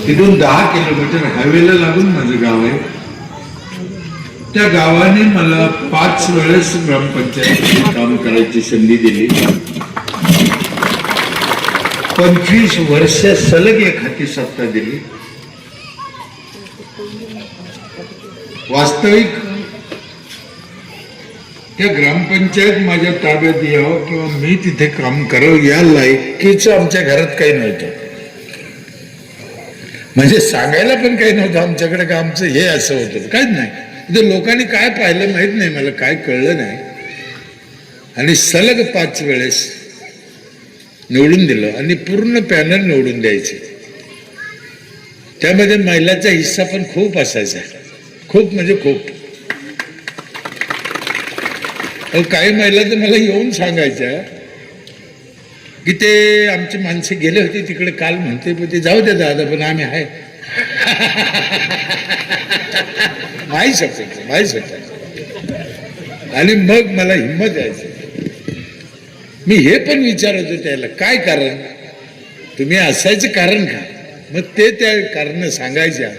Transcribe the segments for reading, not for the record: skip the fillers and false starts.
तिथून 10 किलोमीटर हायवेला लागून माझं गाव आहे. त्या गावाने मला 5 वेळेस ग्रामपंचायत काम करायची संधी दिली. 25 वर्ष सलग एक हाती सत्ता दिली. वास्तविक त्या ग्रामपंचायत माझ्या ताब्यात यावं किंवा मी तिथे काम करावं या लायकीचं आमच्या घरात काही नव्हतं. म्हणजे सांगायला पण काही नव्हतं आमच्याकडे का आमचं हे असं होतं काहीच नाही. म्हणजे लोकांनी काय पाहिलं माहित नाही, मला काय कळलं नाही. आणि सलग 5 वेळेस निवडून दिलं आणि पूर्ण पॅनल निवडून द्यायचे. त्यामध्ये महिलांचा हिस्सा पण खूप असायचा, खूप म्हणजे खूप. काही महिला तर मला येऊन सांगायच्या की ते आमची माणसे गेले होते तिकडे काल, म्हणते पण ते जाऊ दे दादा पण आम्ही आहे. माहीत शकतो. आणि मग मला हिंमत यायची. मी हे पण विचारत होतो त्याला, काय कारण, तुम्ही असायचं कारण का. मग ते त्या कारण सांगायच्या.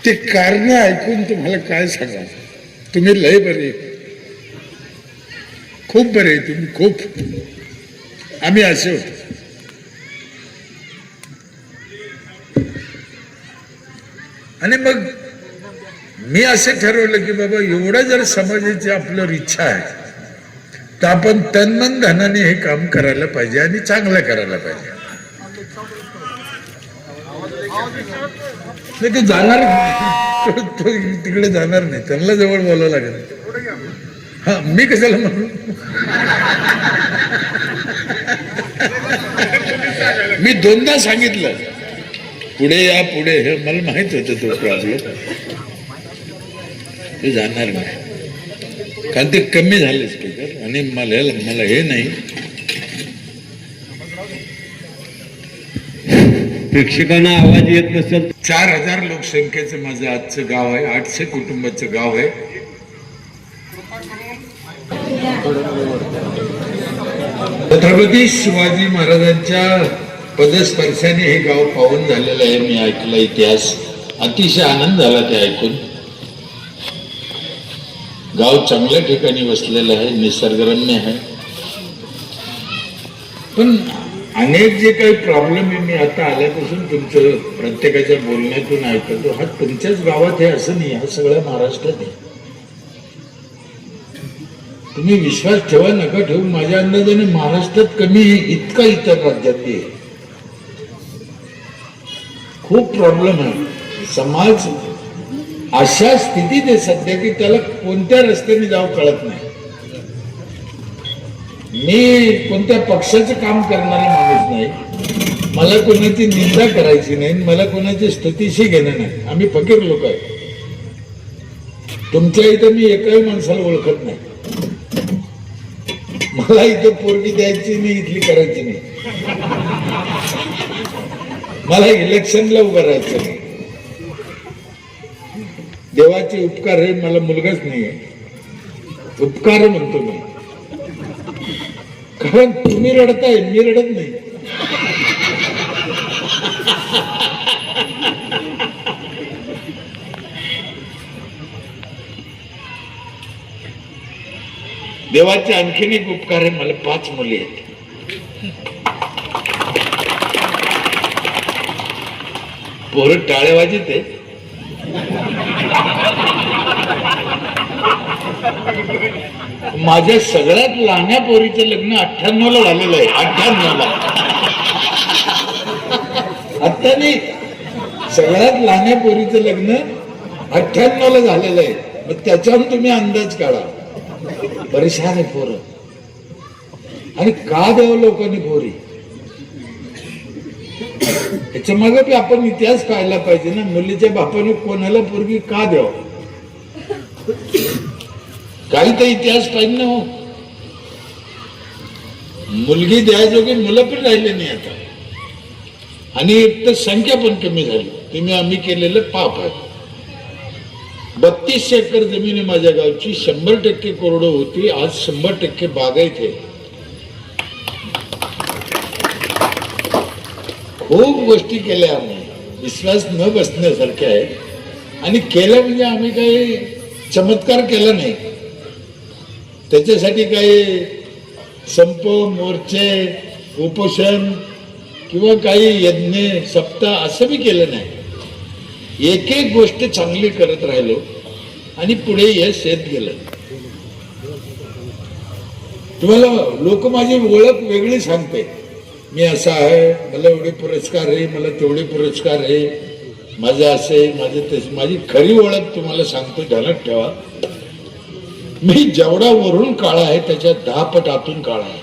ते कारण ऐकून तुम्हाला काय सांगा, तुम्ही लय बरे, खूप बरे, तुम्ही खूप. आम्ही असे होतो. आणि मग मी असं ठरवलं की बाबा एवढं जर समाजाची आपल्यावर इच्छा आहे तर आपण तनमन धनाने हे काम करायला पाहिजे आणि चांगलं करायला पाहिजे. नाही ते जाणार तो तिकडे जाणार नाही, त्यांना जवळ बोलावं लागेल. हा, मी कशाला म्हणू. मी 2दा सांगितलं पुढे या पुढे, हे मला माहित होतं तो प्रॉब्लेम. ते जाणार नाही कारण ते कमी झाले स्पीकर. आणि मला हे नाही, प्रेक्षकांना आवाज येत नसेल. 4000 लोकसंख्येचं माझं आजचं गाव आहे, 800 कुटुंबाचं गाव आहे. छत्रपती शिवाजी महाराजांच्या पदस्पर्शाने हे गाव पावन झालेलं आहे. मी ऐकला इतिहास, अतिशय आनंद झाला ते ऐकून. गाव चांगल्या ठिकाणी वसलेलं आहे, निसर्गरम्य आहे. पण अनेक जे काही प्रॉब्लेम आहे, मी आता आल्यापासून तुमचं प्रत्येकाच्या बोलण्यातून ऐकतो, हा तुमच्याच गावात आहे असं नाही, हा सगळ्या महाराष्ट्रात आहे. तुम्ही विश्वास ठेवा नका ठेवू, माझ्या अंदाजाने महाराष्ट्रात कमी आहे इतका इतर राज्यात आहे. खूप प्रॉब्लेम आहे. समाज अशा स्थितीत आहे सध्या की त्याला कोणत्या रस्त्याने जावं कळत नाही. मी कोणत्या पक्षाचं काम करणारा माणूस नाही, मला कोणाची निंदा करायची नाही, मला कोणाची स्तुतीशी घेणं नाही. आम्ही फकीर लोक आहे. तुमच्या इथं मी एकाही माणसाला ओळखत नाही. मला इथं पोरगी द्यायची नाही, इथली करायची नाही. मला इलेक्शनला उभं राहायचं नाही. देवाचे उपकार आहे, मला मुलगाच नाहीये, उपकार म्हणतो मी. कारण तुम्ही रडताय, मी रडत नाही. देवाचे आणखीन एक उपकार आहे, मला 5 मुली आहेत. पोरं टाळे वाजित आहे. माझ्या सगळ्यात लहान्या पोरीचं लग्न 98ला झालेलं आहे. 98ला. आता नाही, सगळ्यात लहान्या पोरीचं लग्न 98ला झालेलं आहे. मग त्याच्यावर तुम्ही अंदाज काढा. परेशान आहे पोरं. आणि का द्यावं लोकांनी पोरी, त्याच्या मागे बी आपण इतिहास पाहायला पाहिजे ना. मुलीच्या बापाने कोणाला पोरगी का द्यावं, काही तर इतिहास पाहिजे ना. हो, मुलगी द्यायजोगी मुलं पण राहिले नाही आता. आणि एक तर संख्या पण कमी झाली. तुम्ही आम्ही केलेलं पाप आहे. 32 एकर जमीन आहे माझ्या गावची. 100% कोरडो होती, आज 100% बागायत आहे. खूप गोष्टी केल्या आम्ही, विश्वास न बसण्यासारख्या आहे. आणि केलं म्हणजे आम्ही काही चमत्कार केला नाही. त्याच्यासाठी काही संप, मोर्चे, उपोषण किंवा काही यज्ञ, सप्ताह असं बी केलं नाही. एक एक गोष्ट चांगली करत राहिलो आणि पुढे यश येत गेलं. तुम्हाला लोक माझी ओळख वेगळी सांगते. मी असा आहे, मला एवढे पुरस्कार आहे, मला तेवढे पुरस्कार आहे, माझं असं आहे, माझं तसं. माझी खरी ओळख तुम्हाला सांगतो, ध्यानात ठेवा. मी जेवढा वरून काळा आहे त्याच्या 10 पट आतून काळा आहे.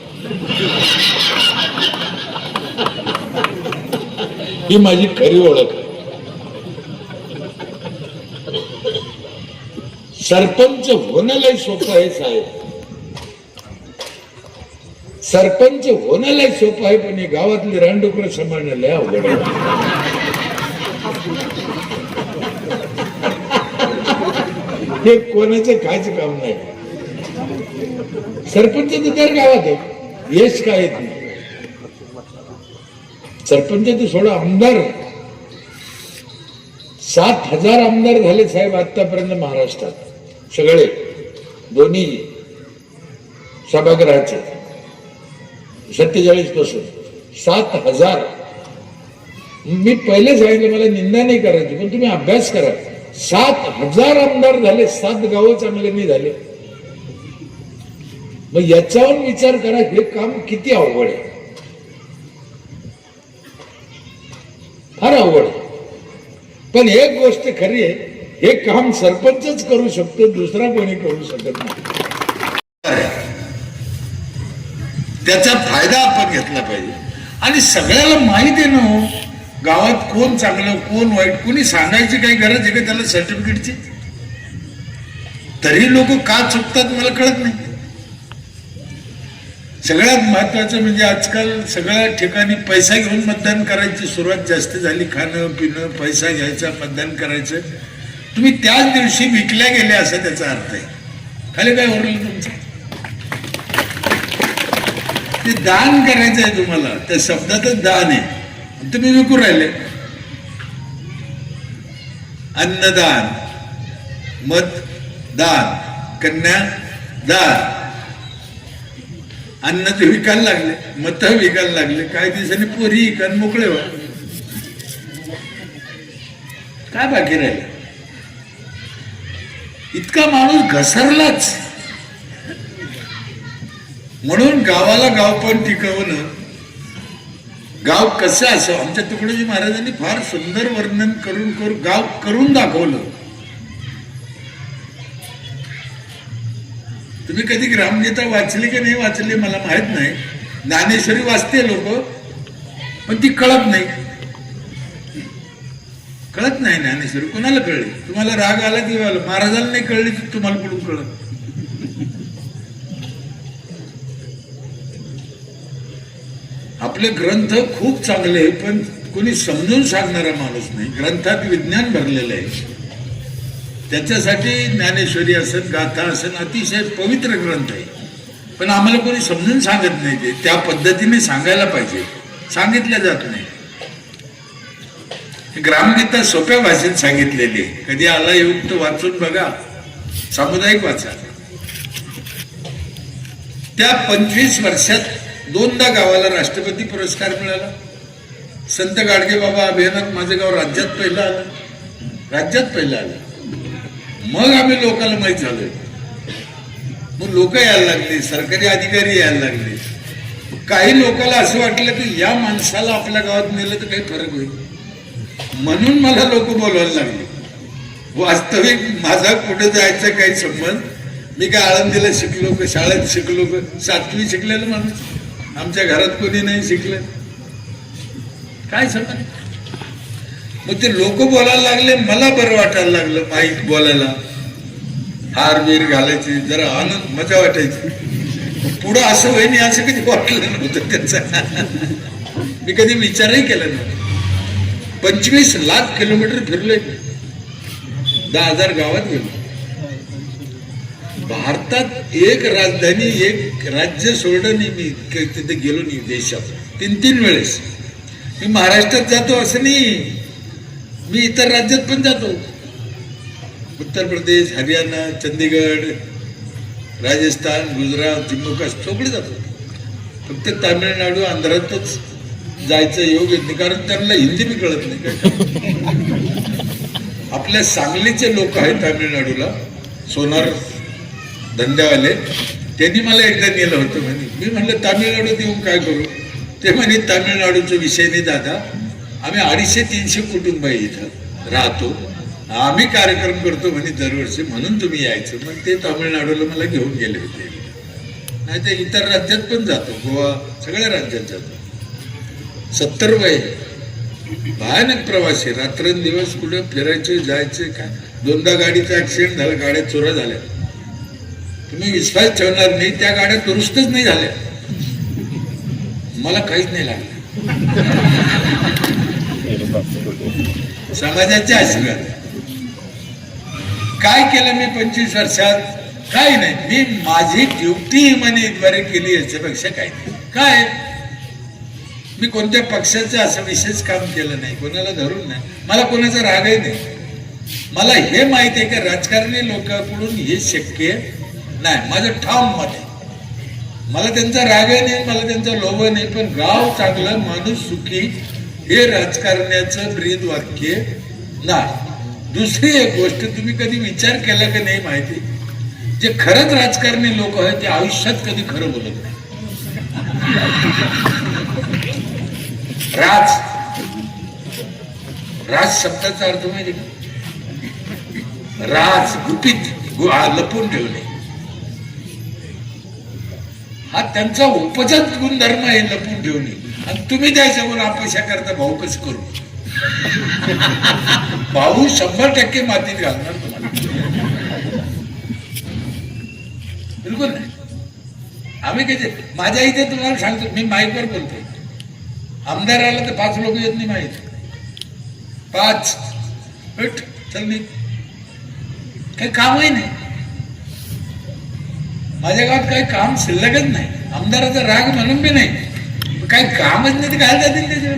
ही माझी खरी ओळख आहे. सरपंच होणं लय सोपं आहे साहेब, सरपंच होणं लय सोपं आहे, पण हे गावातली रानडुकरं सांभाळणं लय अवघड आहे. हे कोणाचं खायचं काम नाही. सरपंच तर दर गावात आहे, यश काय येत नाही. सरपंच ते सोडा, आमदार 7,000 आमदार झाले साहेब आतापर्यंत महाराष्ट्रात, सगळे दोन्ही सभागृहाचे 47 पासून 7,000. मी पहिले सांगितलं मला निंदा नाही करायची, पण तुम्ही अभ्यास करा. 7,000 आमदार झाले, 7 गावं चांगले नाही झाले. मग याच्यावर विचार करा, हे काम किती अवघड आहे, फार अवघड आहे. पण एक गोष्ट खरी आहे, हे काम सरपंचच करू शकतो, दुसरा कोणी करू शकत नाही. त्याचा फायदा आपण घेतला पाहिजे. आणि सगळ्याला माहिती आहे ना, गावात कोण चांगलं कोण वाईट, कोणी सांगायची काही गरज आहे का त्याला सर्टिफिकेटची? तरी लोक का चुकतात मला कळत नाही. सगळ्यात महत्वाचं म्हणजे आजकाल सगळ्या ठिकाणी पैसा घेऊन मतदान करायची सुरुवात जास्त झाली. खाणं पिणं, पैसा घ्यायचा, मतदान करायचं. तुम्ही त्याच दिवशी विकल्या गेले असं त्याचा अर्थ आहे. खाली काय ओरलं तुमचं? ते दान करायचं आहे तुम्हाला, त्या शब्दातच दान आहे. तुम्ही विकू राहिले. अन्नदान, मतदान, कन्यादान. अन्न ते विकायला लागले, मत विकायला लागले. काही दिवसांनी पोरी विकायला मोकळे व्हा. काय बाकी राहिलं? इतका माणूस घसरलाच. म्हणून गावाला गाव पण टिकवणं, गाव कसं असं. आमच्या तुकडोजी महाराजांनी फार सुंदर वर्णन करून गाव करून दाखवलं. तुम्ही कधी ग्रामगीता वाचली की नाही वाचली मला माहित नाही. ज्ञानेश्वरी वाचते लोक, पण ती कळत नाही. कळत नाही ज्ञानेश्वरी. कोणाला कळली? तुम्हाला राग आला की महाराजांना नाही कळली की तुम्हाला कुठून कळत? आपले ग्रंथ खूप चांगले आहे, पण कोणी समजून सांगणारा माणूस नाही. ग्रंथात विज्ञान भरलेलं आहे. त्याच्यासाठी ज्ञानेश्वरी असेल, गाथा असेल, अतिशय पवित्र ग्रंथ आहे. पण आम्हाला कोणी समजून सांगत नाही. ते त्या पद्धतीने सांगायला पाहिजे, सांगितलं जात नाही. ग्रामगीता सोप्या भाषेत सांगितलेली आहे. कधी आला येऊन तो वाचून बघा, सामुदायिक वाचा. त्या 25 वर्षात 2दा गावाला राष्ट्रपती पुरस्कार मिळाला. संत गाडगे बाबा अभियानात माझं गाव राज्यात पहिलं आलं, राज्यात पहिलं आलं. मग आम्ही लोकांना माहीत झालोय. मग लोक यायला लागली, सरकारी अधिकारी यायला लागले. काही लोकांना असं वाटलं की या माणसाला आपल्या गावात नेलं तर काही फरक होईल, म्हणून मला लोक बोलवायला लागले. वास्तविक माझा कुठे जायचा काही संबंध. मी काय आळंदीला शिकलो का, शाळेत शिकलो का? 7वी शिकलेलं माणूस. आमच्या घरात कोणी नाही शिकलं, काय संबंध? मग ते लोक बोलायला लागले, मला बरं वाटायला लागलं. माईक बोलायला, हार बीर घालायची, जरा आनंद, मजा वाटायची. पुढं असं होईन असं कधी वाटलं नव्हतं त्याचा. मी कधी विचारही केला नव्हता. 25 लाख किलोमीटर फिरलोय, 10,000 गावात गेलो. भारतात एक राजधानी, एक राज्य सोडलं नाही मी, तिथे गेलो नाही देशात 3-3 वेळेस. मी महाराष्ट्रात जातो असं नाही, मी इतर राज्यात पण जातो. उत्तर प्रदेश, हरियाणा, चंदीगड, राजस्थान, गुजरात, जम्मू काश्मीर सगळे जातो. फक्त तामिळनाडू, आंध्रातच जायचं योग येत नाही, कारण त्यांना हिंदी बी कळत नाही. काय आपल्या सांगलीचे लोक आहेत तामिळनाडूला, सोनार धंद्यावाले, त्यांनी मला एकदा नेलं होतं म्हणे. मी म्हणलं तामिळनाडूत येऊन काय करू? ते म्हणे तामिळनाडूचा विषय नाही दादा, आम्ही 250-300 कुटुंब आहे इथं राहतो, आम्ही कार्यक्रम करतो म्हणे दरवर्षी, म्हणून तुम्ही यायचं. मग ते तामिळनाडूला मला घेऊन गेले होते. नाही तर इतर राज्यात पण जातो, गोवा सगळ्या राज्यात जातो. 70 वय, भयानक प्रवासी, रात्रंदिवस कुठे फिरायचे जायचे. काय 2दा गाडीचा ऍक्सिडेंट झाला, गाड्या चोऱ्या झाल्या. तुम्ही विश्वास ठेवणार नाही, त्या गाड्या दुरुस्तच नाही झाल्या, मला काहीच नाही लागलं. समाजाचे आशीर्वाद. काय केलं मी 25 वर्षात? काही नाही. मी माझी ड्युटी इमानीद्वारे केली, याच्यापेक्षा काही नाही. काय मी कोणत्या पक्षाचं असं विशेष काम केलं नाही, कोणाला धरून नाही, मला कोणाचा रागही नाही. मला हे माहिती आहे की राजकारणी लोकांकडून हे शक्य नाही. माझं ठाम मत आहे. मला त्यांचा रागही नाही, मला त्यांचा लोभ नाही, पण गाव चांगलं, माणूस सुखी, हे राजकारण्याचं ब्रीद वाक्य नाही. दुसरी एक गोष्ट, तुम्ही कधी विचार केला की नाही माहिती, जे खरंच राजकारणी लोक आहेत ते आयुष्यात कधी खरं बोलत नाही. राज शब्दाचा अर्थ माहिती का? राज, गुपित, लपून ठेवणे, हा त्यांचा उपजत गुणधर्म आहे, लपून ठेवणे. आणि तुम्ही त्याच्यावर अपेक्षा करता भाऊ कसं करू? भाऊ 100% मातीत घालणार तुम्हाला, बिलकुल नाही. आम्ही कधी, माझ्या इथे तुम्हाला सांगतो, मी माईकवर बोलतोय, आमदार आला तर 5 लोक येत नाही माहिती, 5 चल मी काही कामही नाही. माझ्या गावात काही काम शिल्लकच नाही. आमदाराचा राग म्हणून बी नाही, काही कामच नाही ते काय जातील त्याच्यावर.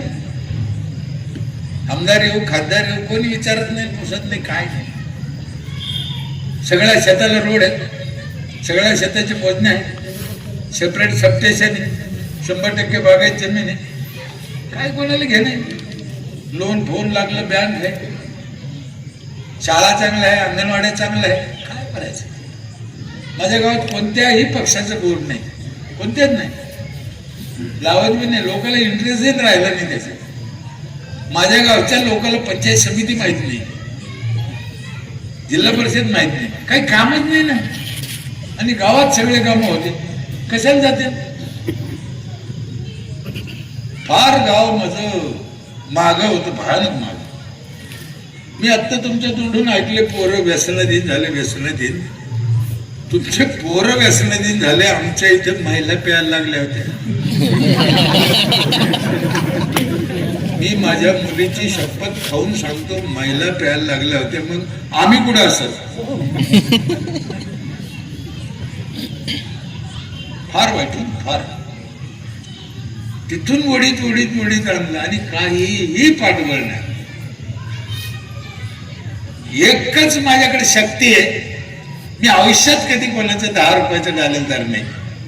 आमदार येऊ, खासदार येऊ, कोणी विचारत नाही, पुसत नाही, काय नाही. सगळ्या शेताला रोड आहे, सगळ्या शेताची मोजणी आहे, सेपरेट सबस्टेशन आहे, 100% बागायत जमीन आहे. काय कोणाला घेणे? लोन फोन लागलं, बँक आहे, शाळा चांगलं आहे, अंगणवाड्या चांगलं आहे, काय करायचं? माझ्या गावात कोणत्याही पक्षाचं बोर्ड नाही, कोणत्याच नाही, लावत बी नाही. लोकांना इंटरेस्टच राहिला नाही त्याचा. माझ्या गावच्या लोकांना पंचायत समिती माहित नाही, जिल्हा परिषद माहित नाही, काही कामच नाही ना. आणि गावात सगळे कामं होते, कशाला जाते? फार गाव माझं मागं होतं, भयानक मागं. मी आत्ता तुमच्या तोंडून ऐकले, पोरं व्यसनाधीन झाले, व्यसनाधीन. तुमचे पोरं व्यसनाधीन झाले, आमच्या इथे महिला प्यायला लागल्या होत्या. मी माझ्या मुलीची शपथ खाऊन सांगतो, महिला प्यायला लागल्या होत्या. मग आम्ही कुठं असत? फार वाईट, फार. तिथून वडीत वडीत वडीत आणलं आणि काहीही पाठबळ नाही. एकच माझ्याकडे शक्ती आहे, मी आयुष्यात कधी कोणाचं 10 रुपयाचं डालेलदार नाही.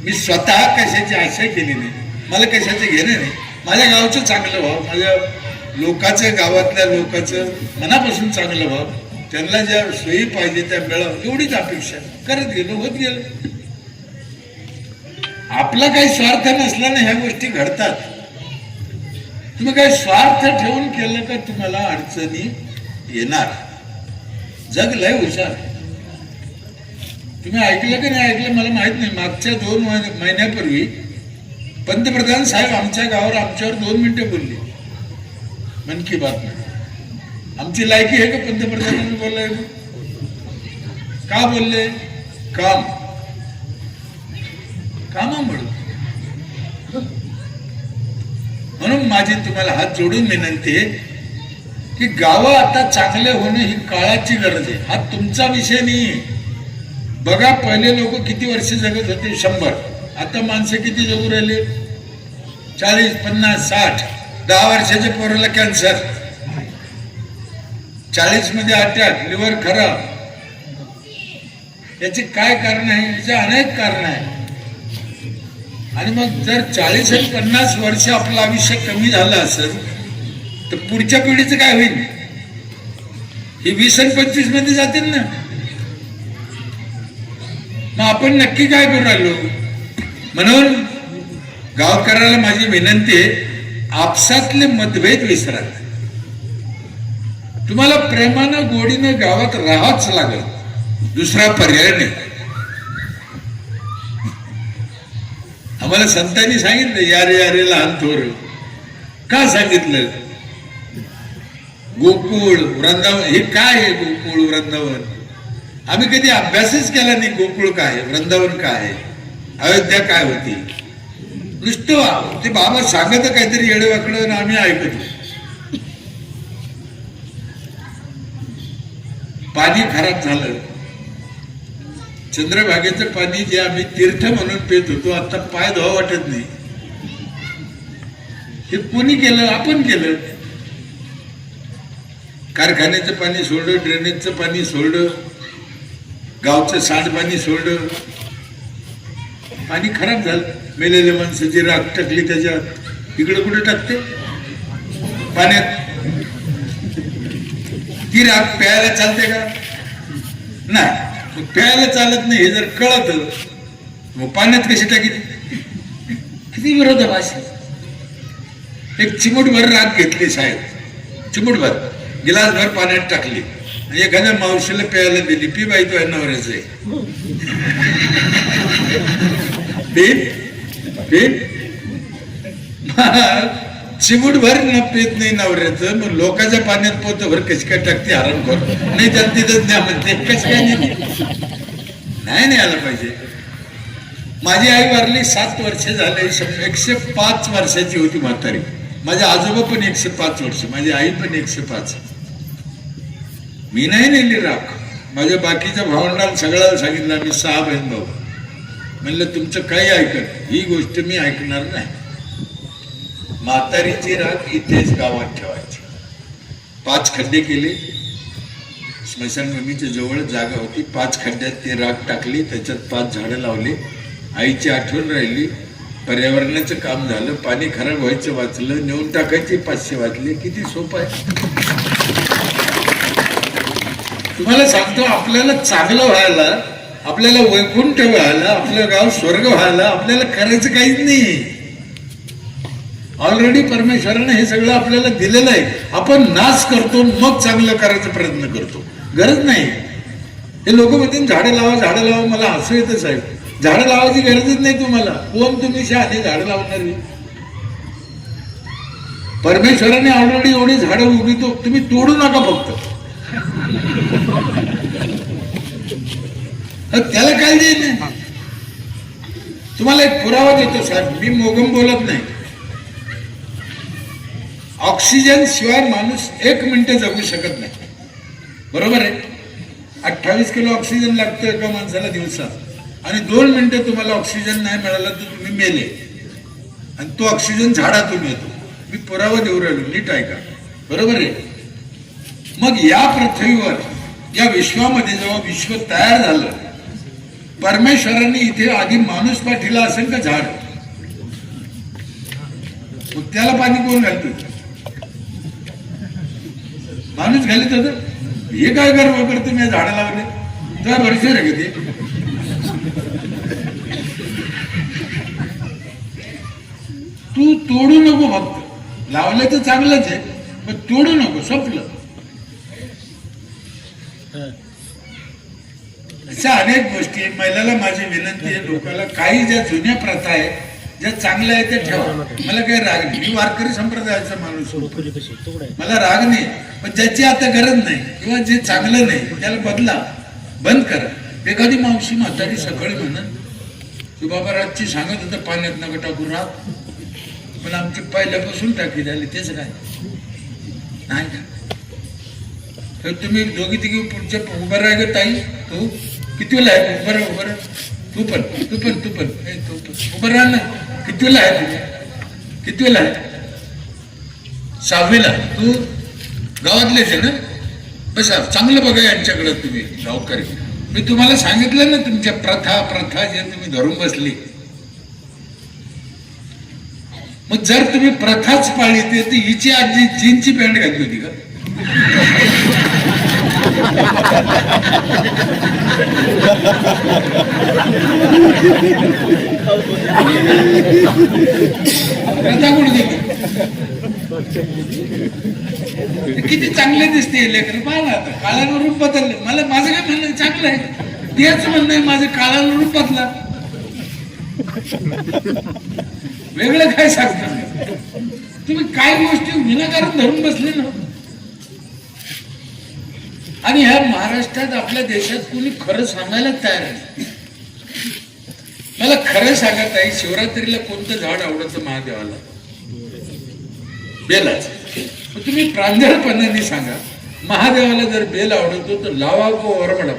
मी स्वतः कशाची आशा केली नाही, मला कशाचं घेणं नाही. माझ्या गावचं चांगलं व्हावं, माझ्या लोकांचं, गावातल्या लोकांचं मनापासून चांगलं व्हावं, त्यांना ज्या सोयी पाहिजे त्या मिळावं, एवढीच अपेक्षा करत गेलो, होत गेलो. आपला काही स्वार्थ नसला ना ह्या गोष्टी घडतात. तुम्ही काही स्वार्थ ठेवून केलं का तुम्हाला अडचणी येणार. जग लय हुशार. तुम्ही ऐकलं की नाही ऐकलं मला माहित नाही, मागच्या 2 महिन्यापूर्वी पंतप्रधान साहेब आमच्या गावावर आमच्यावर 2 मिनिटं बोलले मन की बात मध्ये. आमची लायकी आहे का पंतप्रधानांनी बोललाय? का बोलले? कामामुळे. म्हणून माझी तुम्हाला हात जोडून विनंती आहे की गावं आता चांगले होणे ही काळाची गरज आहे. हा तुमचा विषय नाही. बघा पहिले लोक किती वर्ष जगत होते, 100. आता माणसं किती जगू राहिले? 40, 50, 60. 10 वर्षाच्या पोराला कॅन्सर, 40 मध्ये अटॅक, लिव्हर खराब. याची काय कारण आहे? याची अनेक कारण आहे. आणि मग जर 40 आणि 50 वर्ष आपलं आयुष्य कमी झालं असेल तर पुढच्या पिढीचं काय होईल? ही 20 आणि 25 मध्ये जातील ना. मग आपण नक्की काय करू राहिलो? म्हणून गावकऱ्याला माझी विनंती आहे, आपसातले मतभेद विसरा. तुम्हाला प्रेमानं गोडीनं गावात राहावंच लागेल, दुसरा पर्याय नाही. आम्हाला संतांनी सांगितलं यारे यारे लहान थोर. का सांगितलं? गोकुळ वृंदावन हे काय आहे? गोकुळ वृंदावन आम्ही कधी अभ्यासच केला नाही. गोकुळ काय आहे, वृंदावन काय आहे, अयोध्या काय होती. नुसतं ते बाबा सांगत काहीतरी येडेवाकडं आम्ही ऐकतो. पाणी खराब झालं. चंद्रभागेचं पाणी जे आम्ही तीर्थ म्हणून पित होतो, आता पाय धुवा वाटत नाही. हे कोणी केलं? आपण केलं. कारखान्याचं पाणी सोडलं, ड्रेनेजचं पाणी सोडलं, गावचं सांडपाणी सोडलं, पाणी खराब झालं. मेलेल्या माणसाची राख टाकली त्याच्यात. इकडे कुठे टाकते? पाण्यात. ती राख प्यायला चालते का? नाही. प्यायला चालत नाही हे जर कळत मग पाण्यात कशी टाकील? किती विरोधाभास. एक चिमूटभर राख घेतली साहेब, चिमूटभर गिलासभर पाण्यात टाकली आणि एखाद्या मावशीला प्यायला दिली. पी बाई तो नवऱ्याचं आहे. चिमूटभर न पेत नाही नवऱ्याचं, मग लोकांच्या पाण्यात पोतभर कशी काय टाकते हरण कर. नाही तर तिथंच द्या म्हणते. कशी काय नाही आलं पाहिजे. माझी आई वारली 7 वर्ष झाले. 105 वर्षाची होती म्हातारी. माझे आजोबा पण 105 वर्ष, माझी आई पण 105. मी नाही नेली राख. माझ्या बाकीच्या भावंडांना सगळ्याला सांगितलं. आम्ही 6 बहीण भाऊ. म्हणलं तुमचं काही ऐकत, ही गोष्ट मी ऐकणार नाही. म्हातारीची राख इथेच गावात ठेवायची. 5 खड्डे केले. स्मशानभूमीच्या जवळ जागा होती. 5 खड्ड्यात ती राख टाकली. त्याच्यात 5 झाडं लावले. आईची आठवण राहिली. पर्यावरणाचं काम झालं. पाणी खराब व्हायचं वाचलं. नेऊन टाकायचे 500 वाचले. किती सोपं आहे. तुम्हाला सांगतो, आपल्याला चांगलं व्हायला, आपल्याला वैकुंठ व्हायला, आपलं गाव स्वर्ग व्हायला आपल्याला करायचं काहीच नाही. ऑलरेडी परमेश्वराने हे सगळं आपल्याला दिलेलं आहे. आपण नाश करतो, मग चांगलं करायचा प्रयत्न करतो. गरज नाही. हे लोक म्हणतील झाडं लावा, झाडं लावा. मला हसू येतं साहेब. झाडं लावायची गरजच नाही तुम्हाला. कोण तुम्ही शहाणे झाडं लावणारी? परमेश्वराने ऑलरेडी एवढी झाडं उगीतो, तुम्ही तोडू नका फक्त. त्याला काय देत नाही. तुम्हाला एक पुरावा देतो साहेब, मी मोगम बोलत नाही. ऑक्सिजन शिवाय माणूस 1 मिनिट जगू शकत नाही. बरोबर आहे. 28 किलो ऑक्सिजन लागतो एका माणसाला दिवसा. आणि 2 मिनिटं तुम्हाला ऑक्सिजन नाही मिळाला तर तुम्ही मेले. आणि तो ऑक्सिजन झाडातून येतो. मी पुरावा देऊ राहिलो, नीट ऐका. बरोबर आहे. मग या पृथ्वीवर, या विश्वामध्ये जेव्हा विश्व तयार झालं, परमेश्वराने इथे आधी माणूस पाठीला असेल का झाड? मग त्याला पाणी कोण घालतो? माणूस घालीत होत. हे काय गर्व करतो मी झाडं लावले? तुला भरपूर आहे का ते? तू तोडू नको फक्त. लावलं तर चांगलंच आहे, पण तोडू नको. संपलं. अशा अनेक गोष्टी. महिलाला माझी विनंती आहे, लोकांना काही ज्या जुन्या प्रथा आहे, ज्या चांगल्या आहे त्या ठेवा. मला काही राग नाही. मी वारकरी संप्रदायाचा माणूस होतो, मला राग नाही. पण ज्याची आता गरज नाही किंवा जे चांगलं नाही त्याला बदला, बंद करा. एखादी मावशी म्हातारी सकाळी म्हणत की बाबा रातची सांगत होतं पाण्यात नका टाकू राख, पण आमची पहिल्यापासून टाकी झाली. तेच काय नाही का? तर तुम्ही दोघी तिघी पुढच्या उभं राहा ग ताई. तू किती वेळा आहे? उभं राहा, उभं राहा. तू पण उभं राहा ना. किती वेळा आहे? तुम्ही किती वेळा आहे? 6वीला तू गावातलेच आहे ना? बसा चांगलं बघा यांच्याकडे तुम्ही गावकरी. मी तुम्हाला सांगितलं ना तुमच्या प्रथा प्रथा जे तुम्ही धरून बसली. मग जर तुम्ही प्रथाच पाळली तर हिची आजी जीनची पॅन्ट घातली होती का? प्रथा कुठे गेली? किती चांगले दिसते लेकर. पाहा आता काळानं रूप बदलले. मला माझं काय म्हणणं चांगलं आहे, तेच म्हणणं आहे माझं काळानं रूप बदला. वेगळं काय सांगता तुम्ही? काय गोष्टी विनाकारण धरून बसले ना. आणि ह्या महाराष्ट्रात आपल्या देशात कोणी खरं सांगायला तयार नाही. मला खरं सांगत आहे, शिवरात्रीला कोणतं झाड आवडतं महादेवाला? बेलाच. तुम्ही प्रांजळपणाने सांगा, महादेवाला जर बेल आवडतो तर लावा को ओरबडा.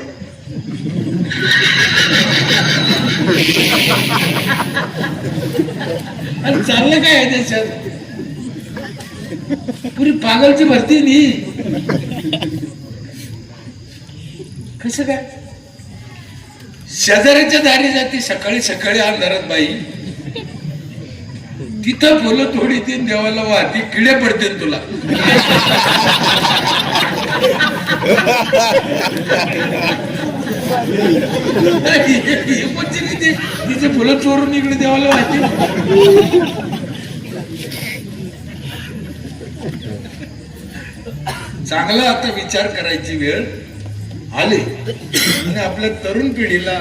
आणि चाललं काय आहे त्याच्यात? पुरी पागलची भरती नाही. कसं काय? शेजाऱ्याच्या दारी जाते सकाळी सकाळी अंधारात बाई, तिथं फुलं थोडी तीन देवाला वाहती, किडे पडते तुला. तिचे फुलं चोरून इकडे देवाला वाहते. चांगला आता विचार करायची वेळ आली आणि आपल्या तरुण पिढीला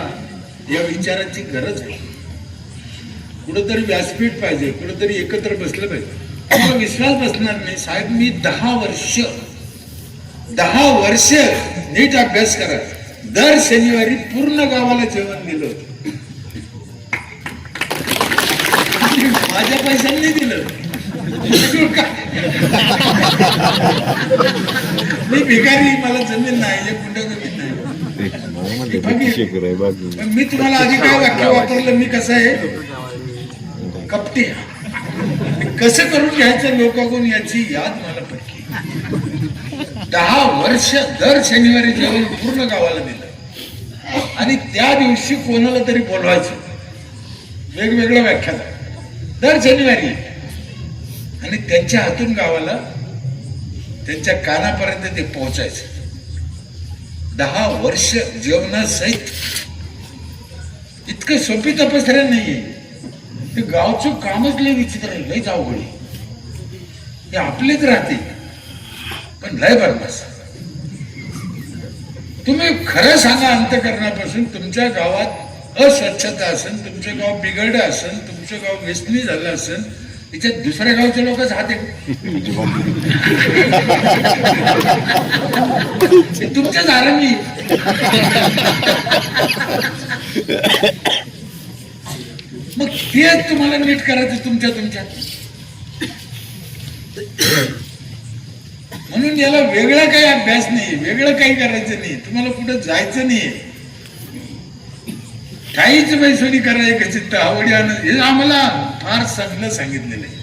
या विचाराची गरज आहे. कुठेतरी व्यासपीठ पाहिजे, कुठेतरी एकत्र बसलं पाहिजे. मला विश्वास बसणार नाही साहेब, मी 10 वर्ष नीट अभ्यास करा. दर शनिवारी पूर्ण गावाला जेवण दिलं होतं. माझ्या पैशांनी दिलं. मी भिकारी, मला जमीन नाही, एक गुंठा जमीन नाही. मी तुम्हाला आधी काय वाक्य वापरलं, मी कसं आहे कपटी, कसं करून घ्यायचं लोकांकडून याची याद मला पडली. 10 वर्ष दर शनिवारी जेवण पूर्ण गावाला दिलं आणि त्या दिवशी कोणाला तरी बोलवायचं वेगवेगळ्या व्याख्यान दर शनिवारी आणि त्यांच्या हातून गावाला त्यांच्या कानापर्यंत ते पोहोचायचं. 10 वर्ष जेवणासहित. इतकं सोपी तपस्या नाहीये. ते गावचं कामच लय विचित्र आहे, लयच अवघड आहे. हे आपलेच राहते पण लय बदमाश. तुम्ही खरं सांगा अंतःकरणापासून, तुमच्या गावात अस्वच्छता असेल, तुमचं गाव बिघडलं असेल, तुमचं गाव व्यसनी झालं असेल, तिच्यात दुसऱ्या गावचे लोकच हात तुमच्याच आरंगी. मग तेच तुम्हाला नीट करायचं तुमच्या. म्हणून याला वेगळा काही अभ्यास नाही, वेगळं काही करायचं नाही, तुम्हाला कुठं जायचं नाही. काहीच बैसोडी करायची चित्त आवडी हे आम्हाला फार सगळं सांगितलेलं आहे.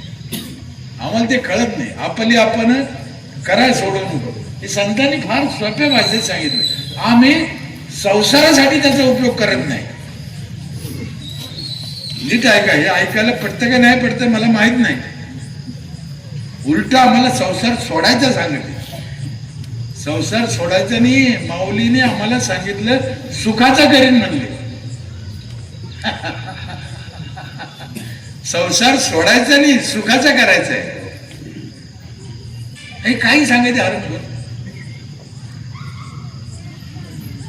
आम्हाला ते कळत नाही. आपण कराय सोडू नको हे संतांनी फार सोप्या भाषेत सांगितलं. आम्ही संसारासाठी त्याचा उपयोग करत नाही. नीट ऐका, हे ऐकायला पटतं का नाही पटतं मला माहित नाही. उलट आम्हाला संसार सोडायचा सांगितलं. संसार सोडायचा नाही, माऊलीने आम्हाला सांगितलं सुखाचा करीन म्हणले. संसार सोडायचा नाही, सुखाचा करायचा आहे. हे काही सांगायचे आरंभ.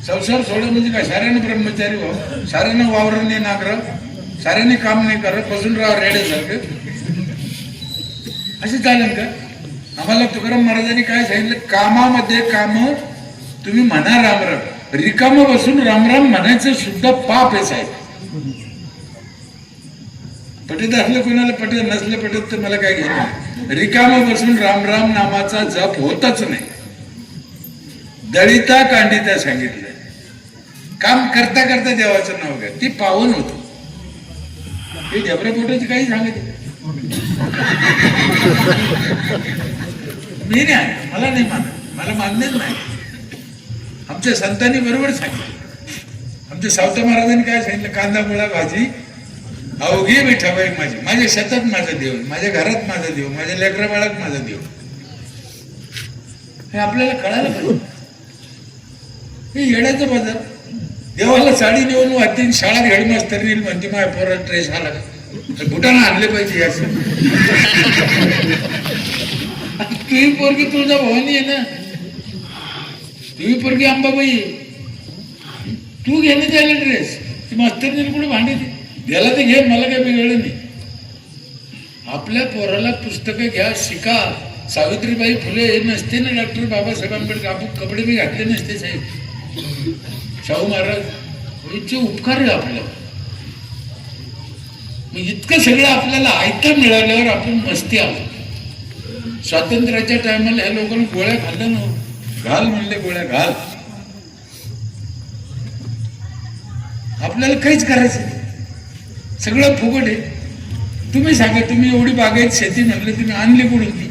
संसार सोडा म्हणजे काय? साऱ्याने ब्रह्मचारी व्हावं, साऱ्याने वावरण नाही नागर, साऱ्याने काम नाही करत, बसून राहा रेड्यासारखं. असे चालेल का? आम्हाला तुकाराम महाराजांनी काय सांगितलं? कामामध्ये काम तुम्ही म्हणा रामराम, रिकाम बसून रामराम म्हणायचं सुद्धा पाप आहे साहेब. पटत असलं कोणाला पटत नसलं पटत तर मला काय घ्यायचं. रिकाम बसून रामराम नामाचा जप होतच नाही. दळिता कांडिता सांगितलं. काम करता करता देवाचं नाव घ्या, ती पावन होतं. हे ढेबऱ्या पोटाची काही सांगितलं. मी नाही, मला नाही मानत, मला मान्यच नाही. आमच्या संतांनी बरोबर सांगितलं. आमच्या सावता महाराजांनी काय सांगितलं? कांदा मुळा भाजी अवघी विठाबाई माझी, माझ्या शेतात माझा देव, माझ्या घरात माझा देव, माझ्या लेकरा बाळात माझा देव. हे आपल्याला कळायला पाहिजे. हे येण्याचं बाजार. देवाला साडी नेऊन वाटते, शाळा हेडमास्तर येईल म्हणते माझ्या पोरात ड्रेस आला का, बुटाना आणले पाहिजे असं. तुही पोरगी तुळजा भवानी आहे ना, तुही पोरगी अंबाबाई आहे. तू घे ना त्याला ड्रेस, ती मास्तरने कुठे भांडी द्यायला ते घे, मला काही बिघडलं नाही. आपल्या पोराला पुस्तकं घ्या, शिका. सावित्रीबाई फुले हे नसते ना, डॉक्टर बाबासाहेब आंबेडकर, आपण कपडे बी घातले नसते साहेब. शाहू महाराज यांचे उपकार आहे आपल्याला. इतकं सगळं आपल्याला ऐकतं मिळाल्यावर आपण मस्ती आहोत. स्वातंत्र्याच्या टायमाला ह्या लोकांना गोळ्या खाल्ल्या ना, घाल म्हणले गोळ्या घाल. आपल्याला काहीच करायचं नाही, सगळं फुकट आहे. तुम्ही सांगा, तुम्ही एवढी बागायत शेती म्हणलं, तुम्ही आणली कुठून ती?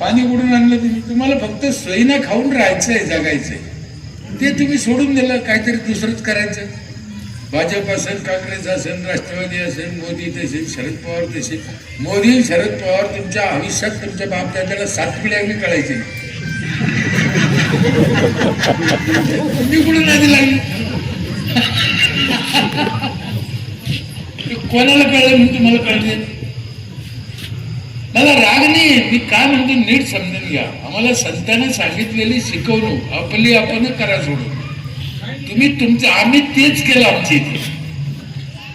पाणी कुठून आणलं तुम्ही? तुम्हाला फक्त सोयीनं खाऊन राहायचंय, जगायचंय. ते तुम्ही सोडून दिलं, काहीतरी दुसरंच करायचं. भाजप असेल, काँग्रेस असेल, राष्ट्रवादी असेल, मोदी तसे, शरद पवार तसे. मोदी शरद पवार तुमच्या आयुष्यात तुमच्या बाप दादाला 7 पिढ्या बी कळायचे नाही. तुम्ही कुठून आधी लागली? कोणाला कळलं म्हणून तुम्हाला कळले? मला राग नाही, मी काय म्हणतो नीट समजून घ्या. आम्हाला संतांना सांगितलेली शिकवणूक आपली आपण करा सोडून. तुम्ही तुमचं, आम्ही तेच केलं आमच्या इथे.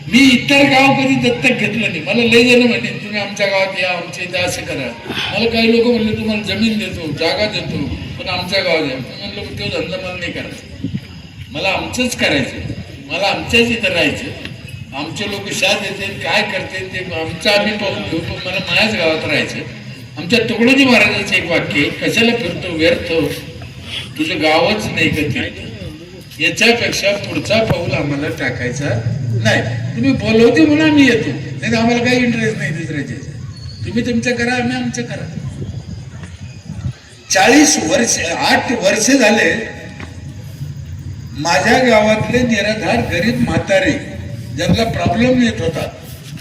मी इतर गाव कधी दत्तक घेतलं नाही. मला लय जण म्हणे तुम्ही आमच्या गावात या, आमच्या इथे असं करा. मला काही लोक म्हणले तुम्हाला जमीन देतो, जागा देतो, पण आमच्या गावात या. म्हणलं तो धंदा मला नाही करायचा, मला आमचंच करायचं, मला आमच्याच इथं राहायचं. आमचे लोक शाद येते, काय करते ते आमचं आम्ही पाहून घेऊ, पण मला माझ्याच गावात राहायचं. आमच्या तुकडोजी महाराजांचं एक वाक्य, कशाला फिरतो व्यर्थ, तुझं गावच नाही का? याच्यापेक्षा पुढचा पाऊल आम्हाला टाकायचा नाही. तुम्ही बोलवते म्हणून आम्ही येतो, नाही तर आम्हाला काही इंटरेस्ट नाही दुसऱ्याचे. तुम्ही तुमचं करा, आम्ही आमचं करा. 40 वर्ष 8 वर्ष झाले माझ्या गावातले निराधार गरीब म्हातारे, ज्यांना प्रॉब्लेम येत होता,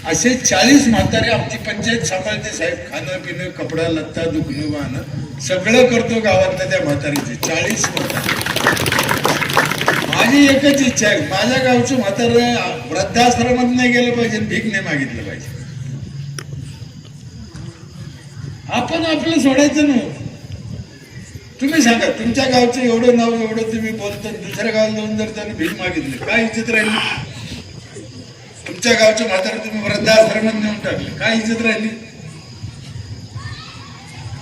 असे 40 म्हातारे आमची पंचायत सांभाळते साहेब. खाणं पिणं, कपडा लत्ता, दुखणं वाहणं सगळं करतो गावातल्या त्या म्हातारीचे. 40 म्हातारे. माझी एकच इच्छा आहे, माझ्या गावचं म्हातारं वृद्धाश्रमात नाही गेलं पाहिजे, भीक नाही मागितलं पाहिजे. आपण आपलं सोडायचं ना. तुम्ही सांगा, तुमच्या गावचं एवढं नाव, एवढं तुम्ही बोलता, दुसऱ्या गावाला जाऊन जर त्याने भीक मागितली, काय इज्जत राहिली? तुमच्या गावचं म्हातारं तुम्ही वृद्धाश्रमात नेऊन टाकले, काय इज्जत राहिली?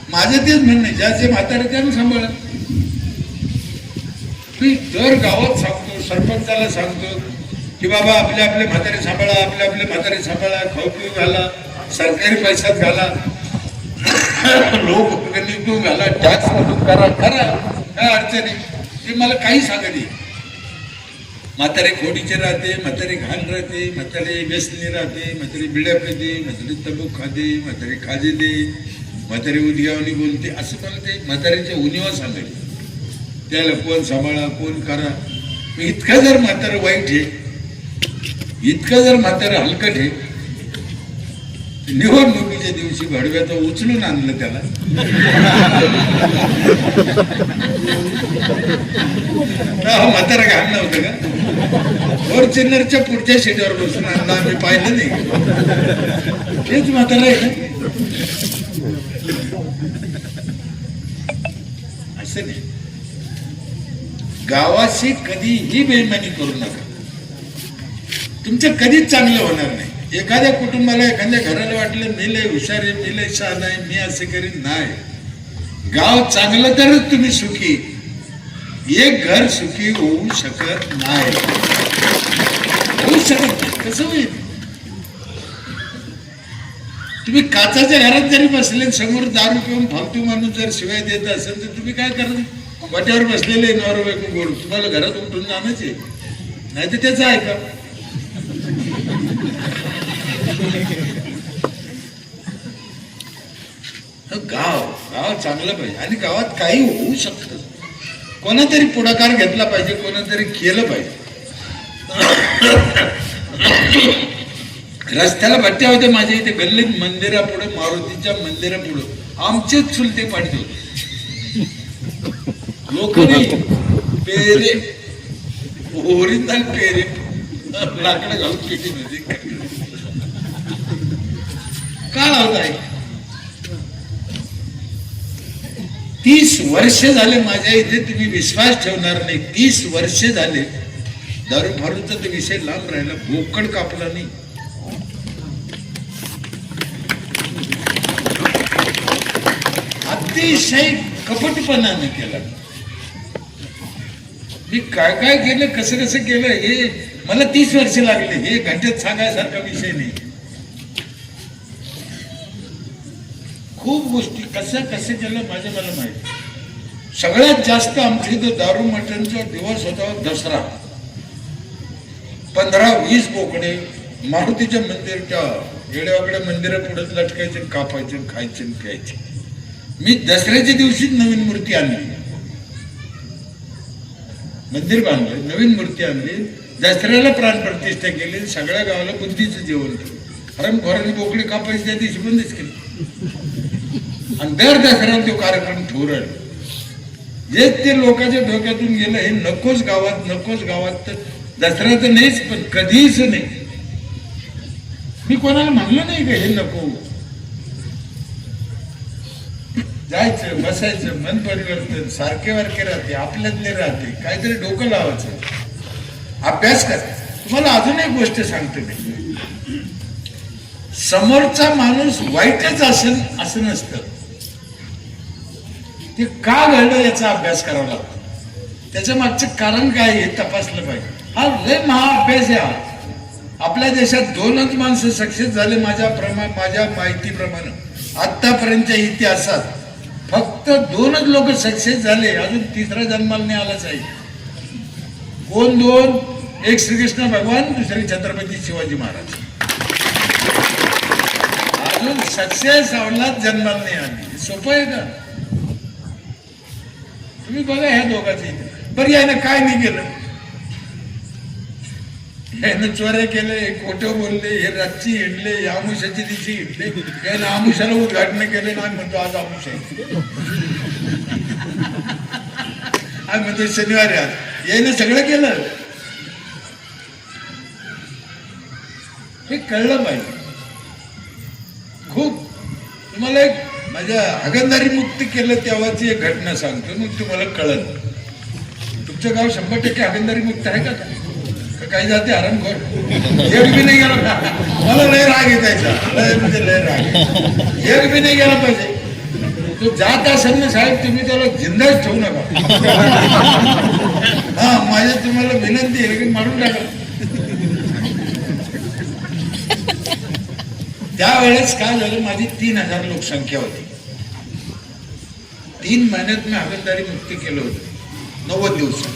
माझं तेच म्हणणं आहे, ज्याचे म्हातारे त्यानं सांभाळा. मी दर गावात सांगतो, सरपंचाला सांगतो की बाबा आपले आपले म्हातारे सांभाळा, आपले आपले म्हातारे सांभाळा, खाऊ पिऊ घाला, सरकारी पैशात घाला, लोक घाला, टॅक्स मधून करा, करा, काय अडचण आहे. ते मला काही सांगा नाही. म्हातारे खोडीचे राहते, म्हातारे घाण राहते, म्हातारे व्यसनी राहते, म्हातारे बिड्या पेते, म्हातारे तंबाखू खाते, म्हातारे खाजे दे, म्हातारे उदग्यावानी बोलते, असं मला ते म्हाताऱ्यांच्या उणीवा सांगायचे. त्याला कोण सांभाळा, कोण करा. इतकं जर म्हातारं वाईट आहे, इतकं जर म्हातारं हलकट आहे, निवडणुकीच्या दिवशी भडव्याचं उचलून आणलं त्याला. म्हातारा घाण नव्हतं का? फॉर्च्युनरच्या पुढच्या सीटावर बसून आणला, आम्ही पाहिलं नाही. तेच म्हातारा आहे ना. असं नाही. गावाशी कधीही बेईमानी करू नका, तुमचं कधीच चांगलं होणार नाही. एखाद्या कुटुंबाला, एखाद्या घराला वाटलं मी लय हुशार आहे, मी लय शहाणा आहे, मी असे करीन, नाही. गाव चांगलं तरच तुम्ही सुखी. एक घर सुखी होऊ शकत नाही, होऊ शकत नाही. कसं होईल? तुम्ही काचाच्या घरात जरी बसले, समोर दारू पिऊन फालतू माणूस जर शिवाय देत असेल तर तुम्ही काय करणार? वाट्यावर बसलेले नवरा बायको गोड, तुम्हाला घरात उठून जाण्याचे नाही तर त्याचं ऐका. गाव चांगलं पाहिजे आणि गावात काही होऊ शकतं. कोणातरी पुढाकार घेतला पाहिजे, कोणातरी केलं पाहिजे. रस्त्याला भट्ट्या होत्या माझ्या इथे गल्लीत, मंदिरापुढे, मारुतीच्या मंदिरापुढे आमचेच चुलते पाडते होते. लोक पेरे, ओरिजिनल पेरे लाकडं घालून पेटीमध्ये का लावत आहे. 30 वर्ष झाले माझ्या इथे, तुम्ही विश्वास ठेवणार नाही, 30 वर्ष झाले दारू फारूचा तो विषय लांब राहिला, बोकड कापला नाही. अतिशय कपटपणाने केला. मी काय काय केलं, कसं कसं केलं, हे मला 30 वर्ष लागले. हे घंटेत सांगायसारखा विषय नाही. खूप गोष्टी कसं कसं केलं मला माहिती. सगळ्यात जास्त आमच्या इथं दारू मटणचा दिवस होता दसरा. 15-20 बोकडे मारुतीच्या मंदिरच्या येड्यावाकड्या मंदिरापुढे लटकायचे, कापायचे, खायचे, प्यायचे. मी दसऱ्याच्या दिवशीच नवीन मूर्ती आणली, मंदिर बांधलं, नवीन मूर्ती आणली, दसऱ्याला प्राणप्रतिष्ठा केली, सगळ्या गावाला बुद्धीचं जेवण केलं. हरमखोरांनी बोकडे कापायचे त्या दिवशी बंदच केलं. आणि दर दसऱ्याला तो कार्यक्रम ठेवला. जे ते लोकांच्या डोक्यातून गेलं, हे नकोच गावात, नकोच गावात. तर दसरा तर नाहीच, पण कधीच नाही. मी कोणाला म्हणलं नाही का हे नको. जायचं, बसायचं, मन परिवर्तन सारखे वारखे राहते, आपल्यातले राहते, काहीतरी डोकं लावायचं, अभ्यास कर. तुम्हाला अजून एक गोष्ट सांगतो मी. समोरचा माणूस वाईटच असेल असं नसतं. ते का घडलं याचा अभ्यास करावा लागतो. त्याच्या मागचं कारण काय हे तपासलं पाहिजे. हा लय महाअभ्यास आहे. हा आपल्या देशात 2च माणसं सक्सेस झाले माझ्या माहितीप्रमाणे. आतापर्यंतच्या इतिहासात फक्त 2च लोक सक्सेस झाले. अजून 3रा जन्माला नाही आलाच आहे. कोण 2? एक श्रीकृष्ण भगवान, दुसरे छत्रपती शिवाजी महाराज. अजून सक्सेस आवडलाच जन्माला नाही आली. सोपं आहे का? तुम्ही बघा ह्या दोघांचे. बरं यानं काय नाही केलं. यानं चोऱ्या केले, खोटं बोलले, हे रातची हिंडले, आमुषाची दिवशी हिंडले. यानं आमुषाला उद्घाटन केले. नाही म्हणतो आज आमुष आहे, आज म्हणतो शनिवारी. आज यानं सगळं केलं. हे कळलं पाहिजे. खूप तुम्हाला एक माझ्या हागणदारी मुक्त केलं तेव्हाची एक घटना सांगतो, मग तुम्हाला कळलं. तुमचं गाव 100% हागणदारी मुक्त आहे का? काही जाते हरणखोर एक बी नाही गेला. मला लय राग येतायचा, लय म्हणजे लय राग. एक बी नाही गेला पाहिजे. तो जात असेल ना साहेब, तुम्ही त्याला जिंदाच ठेवू नका. हा माझ्या तुम्हाला विनंती आहे की मारून टाका. त्यावेळेस काय झालं, माझी 3000 लोकसंख्या होती. 3 महिन्यात मी हागणदारी मुक्त केलं होतं, 90 दिवसात.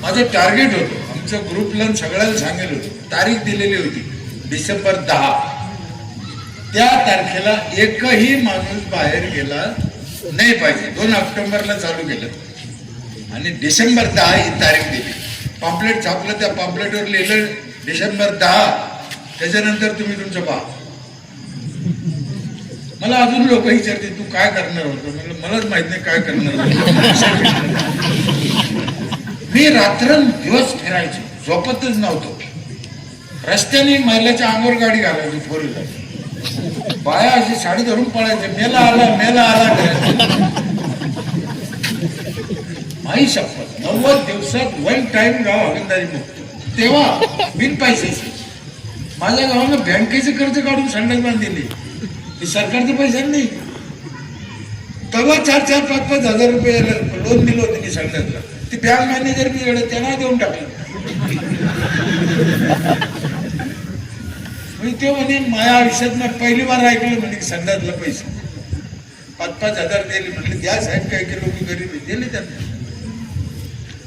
माझं टार्गेट होतं. आमच्या ग्रुपला सगळ्याला सांगितलं होतं. तारीख दिलेली होती डिसेंबर 10. त्या तारखेला एकही माणूस बाहेर गेला नाही पाहिजे. 2 ऑक्टोबरला चालू केलं आणि डिसेंबर 10 ही तारीख दिली. पॉम्पलेट छापलं, त्या पॉम्पलेटवर लिहिलं डिसेंबर 10. त्याच्यानंतर तुम्ही तुमचं पहा. मला अजून लोक विचारते तू काय करणार होतं. मलाच माहित नाही काय करणार होतं. मी रात्रंदिवस फिरायचो, झोपतच नव्हतो. रस्त्याने महिलाच्या अंगावर गाडी घालायची 4 व्हीलर. बाया अशी साडी धरून पळायचे, मेला आला मेला आला करायचं. माही शपथ 90 दिवसात 1 टाइम गाव हागणदारी मुक्त. तेव्हा बिन पैशाचे माझ्या गावानं बँकेचे कर्ज काढून संडास बांधले. हे सरकारचे पैसे नाही. तेव्हा 4-4, 5-5 हजार रुपये लोन दिलं होतं मी संडासला. ती बँक मॅनेजर बी एवढं त्यांना देऊन टाकलं. ते म्हणे माझ्या आयुष्यात मी पहिली बार ऐकलं म्हणजे संडासला पैसे 5-5 हजार दिले. म्हटलं द्या साहेब, काही काही लोक गरीब दिले त्यांना.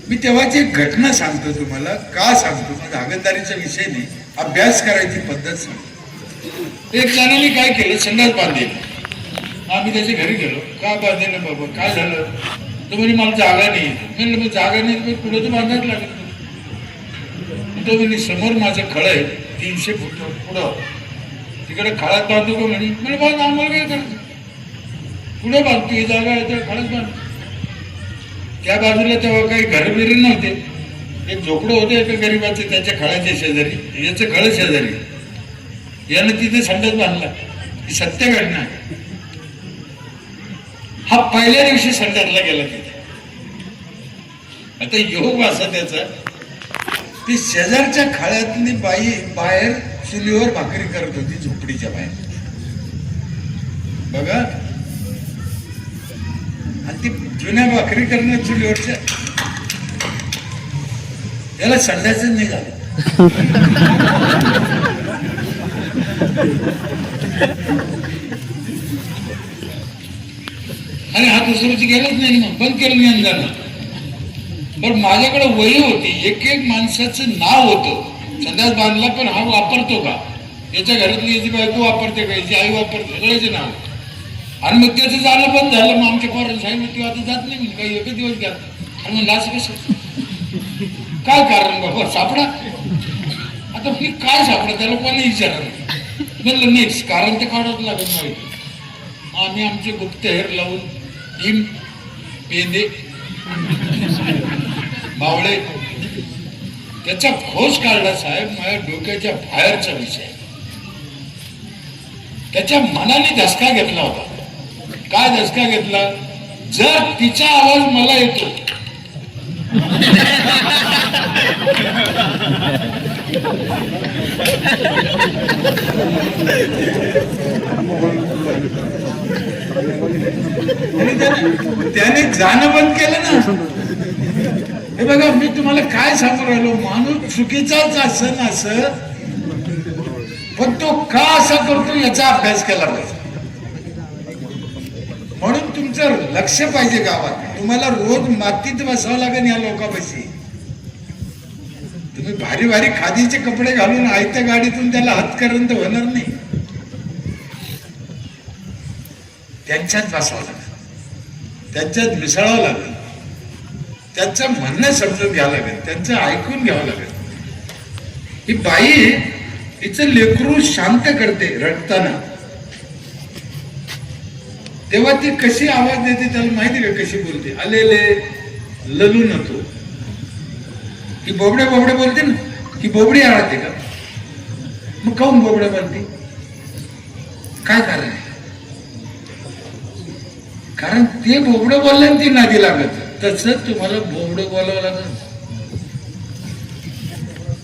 मी तेव्हाची एक घटना सांगतो तुम्हाला. का सांगतो? म्हणजे हागणदारीचा विषय नाही, अभ्यास करायची पद्धत सांगतो. एक जणांनी काय केलं, संडास बांधेल. आम्ही त्याच्या घरी गेलो, का बांधेल ना बाबा, काय झालं? तो म्हणे मला जागा नाही. म्हणलं मग जागा नाही तर पुढे तर बांधायच लागेल. तो म्हणे समोर माझं खळ आहे 300 फूट पुढं, तिकडे खळात बांधू का म्हणे. म्हणजे बांध, आम्हाला काय करायचं, पुढे बांधतो, ही जागा आहे त्या खळात बांध. त्या बाजूला तेव्हा काही घर बिर नव्हते, एक झोपडं होतं एका गरीबाचे, त्याच्या खळाच्या शेजारी, याचं खळ शेजारी. यानं तिथे संडास बांधला. ही सत्य घटना आहे. हा पहिल्या दिवशी संडासला गेला तिथे. आता योग असा त्याचा, ती शेजारच्या खळ्यातली बाई बाहेर चुलीवर भाकरी करत होती, झोपडीच्या बाहेर बघा. आणि ती जुन्या भाकरी करणं चुलीवरच्या, याला संडासच नाही झालं. आणि हा दुसऱ्याची गेलाच नाही, मग बंद केलं मी अंधार. पण माझ्याकडे वही होती, एक एक माणसाचं नाव होतं. संडास बांधला पण हा वापरतो का, याच्या घरातली याची बायको वापरते का, याची आई वापरते, सगळ्याचे नाव. आणि मग त्याचं झालं बंद झालं. मग आमच्या पोरांनी सांगितलं तू आता जात नाही, काही एकच दिवस घ्या. आणि म्हणलं असं कसं, काय कारण बाबा, सापडा. आता मी काय सापडा, त्याला कोणी विचारलं. म्हणलं नाहीच, कारण ते काढावं लागत नाही. आम्ही आमचे गुप्तहेर लावून भीम, पेंदे, बावळे, त्याचा खोज काढला साहेब. माझ्या डोक्याच्या बाहेरचा विषय. त्याच्या मनाने धसका घेतला होता. काय धसका घेतला, जर तिचा आवाज मला येतो त्याने जाणं बंद केलं ना. हे बघा, मी तुम्हाला काय सांगू राहिलो, माणूस चुकीचाच असं असं, पण तो का असा करतो याचा अभ्यास केला पाहिजे. म्हणून तुमचं लक्ष पाहिजे गावात. तुम्हाला रोज मातीत बसावं लागेल या लोकांपाशी. तुम्ही भारी भारी खादीचे कपडे घालून आयत्या गाडीतून त्याला हातकरंत होणार नाही. त्यांच्यात बसावं लागेल, त्यांच्यात मिसळावं लागेल, त्यांचं म्हणणं समजून घ्यावं लागेल, त्यांचं ऐकून घ्यावं लागेल. ही बाई हिचं लेकरू शांत करते रडताना, तेव्हा ती कशी आवाज देते त्याला माहिती का, कशी बोलते. आलेले ललू नतो. ही बोबडे बोबडे बोलते ना, ही बोबडी आळते का, मग काऊन बोबडे बोलते, काय कारण आहे? कारण ते बोबडं बोललं ती नादी लागत. तसंच तुम्हाला बोबडं बोलावं लागत.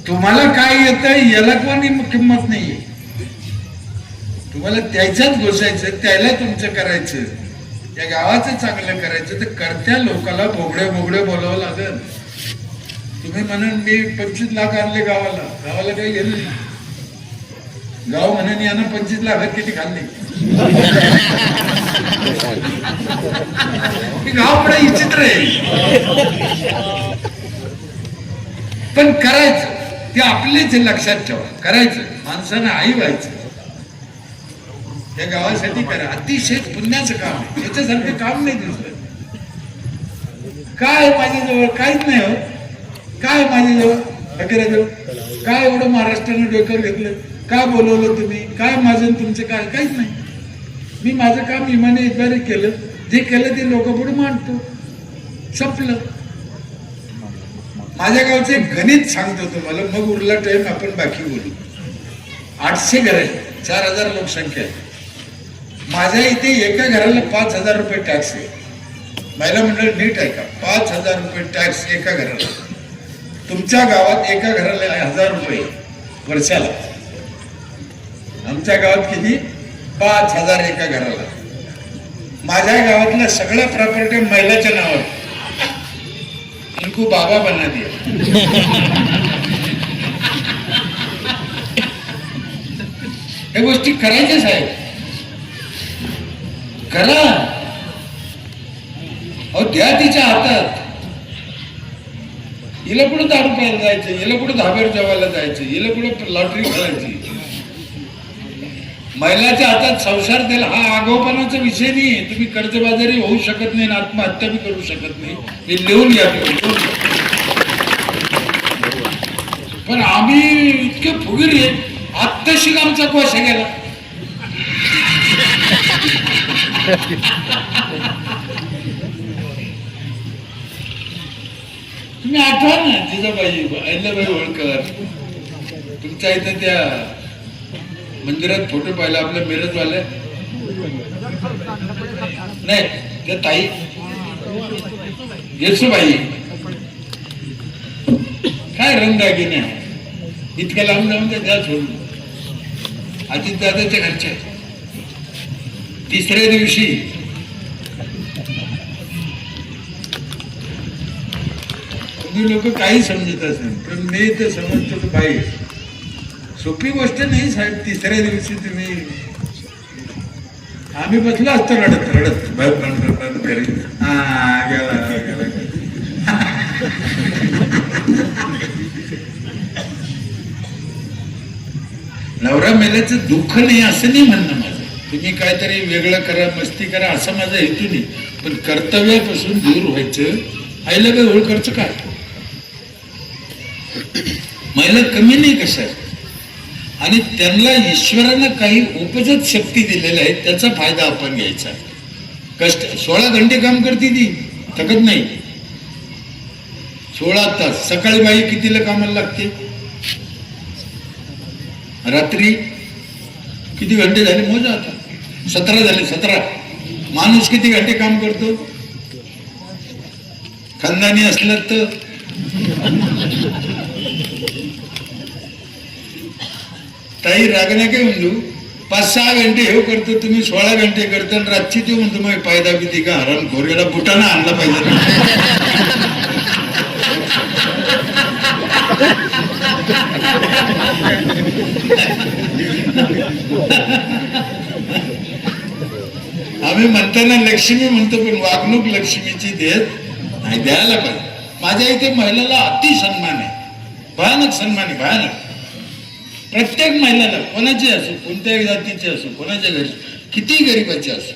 तुम्हाला काय येतं याला कोणी किंमत नाहीये. तुम्हाला त्याच्यात घुसायचं, त्याला तुमचं करायचं, या गावाचं चांगलं करायचं, तर करत्या लोकाला बोबडे बोबडे बोलावं लागल. तुम्ही म्हणून मी 25 लाख आणले गावाला, गावाला काही गेलं नाही. गाव म्हणून यानं 25 लाखात किती खाल्ले. गाव पुढे विचित्र आहे. पण करायचं ते आपलेच लक्षात ठेवा. करायचं, माणसानं आई व्हायचं, या गावासाठी करा. अतिशय पुण्याचं काम आहे, याच्यासारखं काम नाही दुसरं. काय माझ्याजवळ काहीच नाही हो. काय माझ्याजवळ अकराजवळ काय एवढं महाराष्ट्रानं डोक्यावर घेतलं, काय बोलवलं तुम्ही, काय माझं तुमचं काय, काहीच नाही. मी माझं काम इमाने इतबारे केलं, जे केलं ते लोक पुढे मांडतो, संपलं. माझ्या गावचं एक गणित सांगतो तुम्हाला, मग उरला टाइम आपण बाकी बोलू. 800 घर आहे, 4000 लोकसंख्या आहे. माझ्या इथे एका घराला 5000 रुपये टॅक्स आहे. महिला मंडळ नीट आहे का, 5000 रुपये टॅक्स एका घराला. तुमच्या गावात एका घराला 1000 रुपये वर्षाला. आमच्या गावात किती, 5000 एका घराला. माझ्या गावातल्या सगळ्या प्रॉपर्टी महिलाच्या नावावर. इनको बाबा बना दिया. या गोष्टी करायच्या साहेब, करा. अहो द्या तिच्या हातात. हिला कुठं दारू प्यायला जायचं, हिला कुठं धाब्यावर जेवायला जायचं, हिला कुठं लॉटरी खेळायची. महिलाच्या हातात संसार द्यायला हा आगाऊपणाचा विषय नाहीये. तुम्ही कर्जबाजारी होऊ शकत नाही, आत्महत्या बी करू शकत नाही, हे लिहून घ्या. पण आम्ही इतके फुगीर आहे, आत्ताशी आमचा कोशा गेला. तुम्ही आठवा ना जिजाबाई अहिल्याबाई होळकर, तुमच्या इथं त्या मंदिरात फोटो पाहिला आपल्या मिरजवाल्या नाही त्या ताई येसूबाई, काय रंगदागिने इतक्या लांब जाऊन त्या सोडून अजित दादाच्या घरच्या. तिसऱ्या दिवशी तुम्ही लोक काही समजत असेल पण मी तर समजतो बाई सोपी गोष्ट नाही साहेब. तिसऱ्या दिवशी तुम्ही आम्ही बसलो असतो रडत रडत घरी गेला. नवरा मेल्याचं दुःख नाही असं नाही म्हणणं माझं. तुम्ही काहीतरी वेगळं करा, मस्ती करा असं माझा हेतू नाही. पण कर्तव्यापासून दूर व्हायचं. आईला काय होळकरचं काय, महिला कमी नाही कशात. आणि त्यांना ईश्वरानं काही उपजत शक्ती दिलेल्या आहेत, त्याचा फायदा आपण घ्यायचा. कष्ट 16 घंटे काम करते ती, थकत नाही. 16 तास. सकाळी बाई कितीला कामाला लागते, रात्री किती घंटे झाले मोजा आता. 17 झाले. 17. माणूस किती घंटे काम करतो खानदानी असलं तर. ताई रागण्या काय म्हणू, 5-6 घंटे हे करतो तुम्ही, 16 घंटे करता. रातची ते म्हणतो मग फायदा किती का हरण घोरगेला बुटाना आणला पाहिजे. आम्ही म्हणताना लक्ष्मी म्हणतो पण वागणूक लक्ष्मीची देत नाही, द्यायला पाहिजे. माझ्या इथे महिलाला अति सन्मान आहे, भयानक सन्मान आहे, भयानक. प्रत्येक महिलाला, कोणाची असो, कोणत्याही जातीची असो, कोणाच्या घरी किती गरीबाची असो.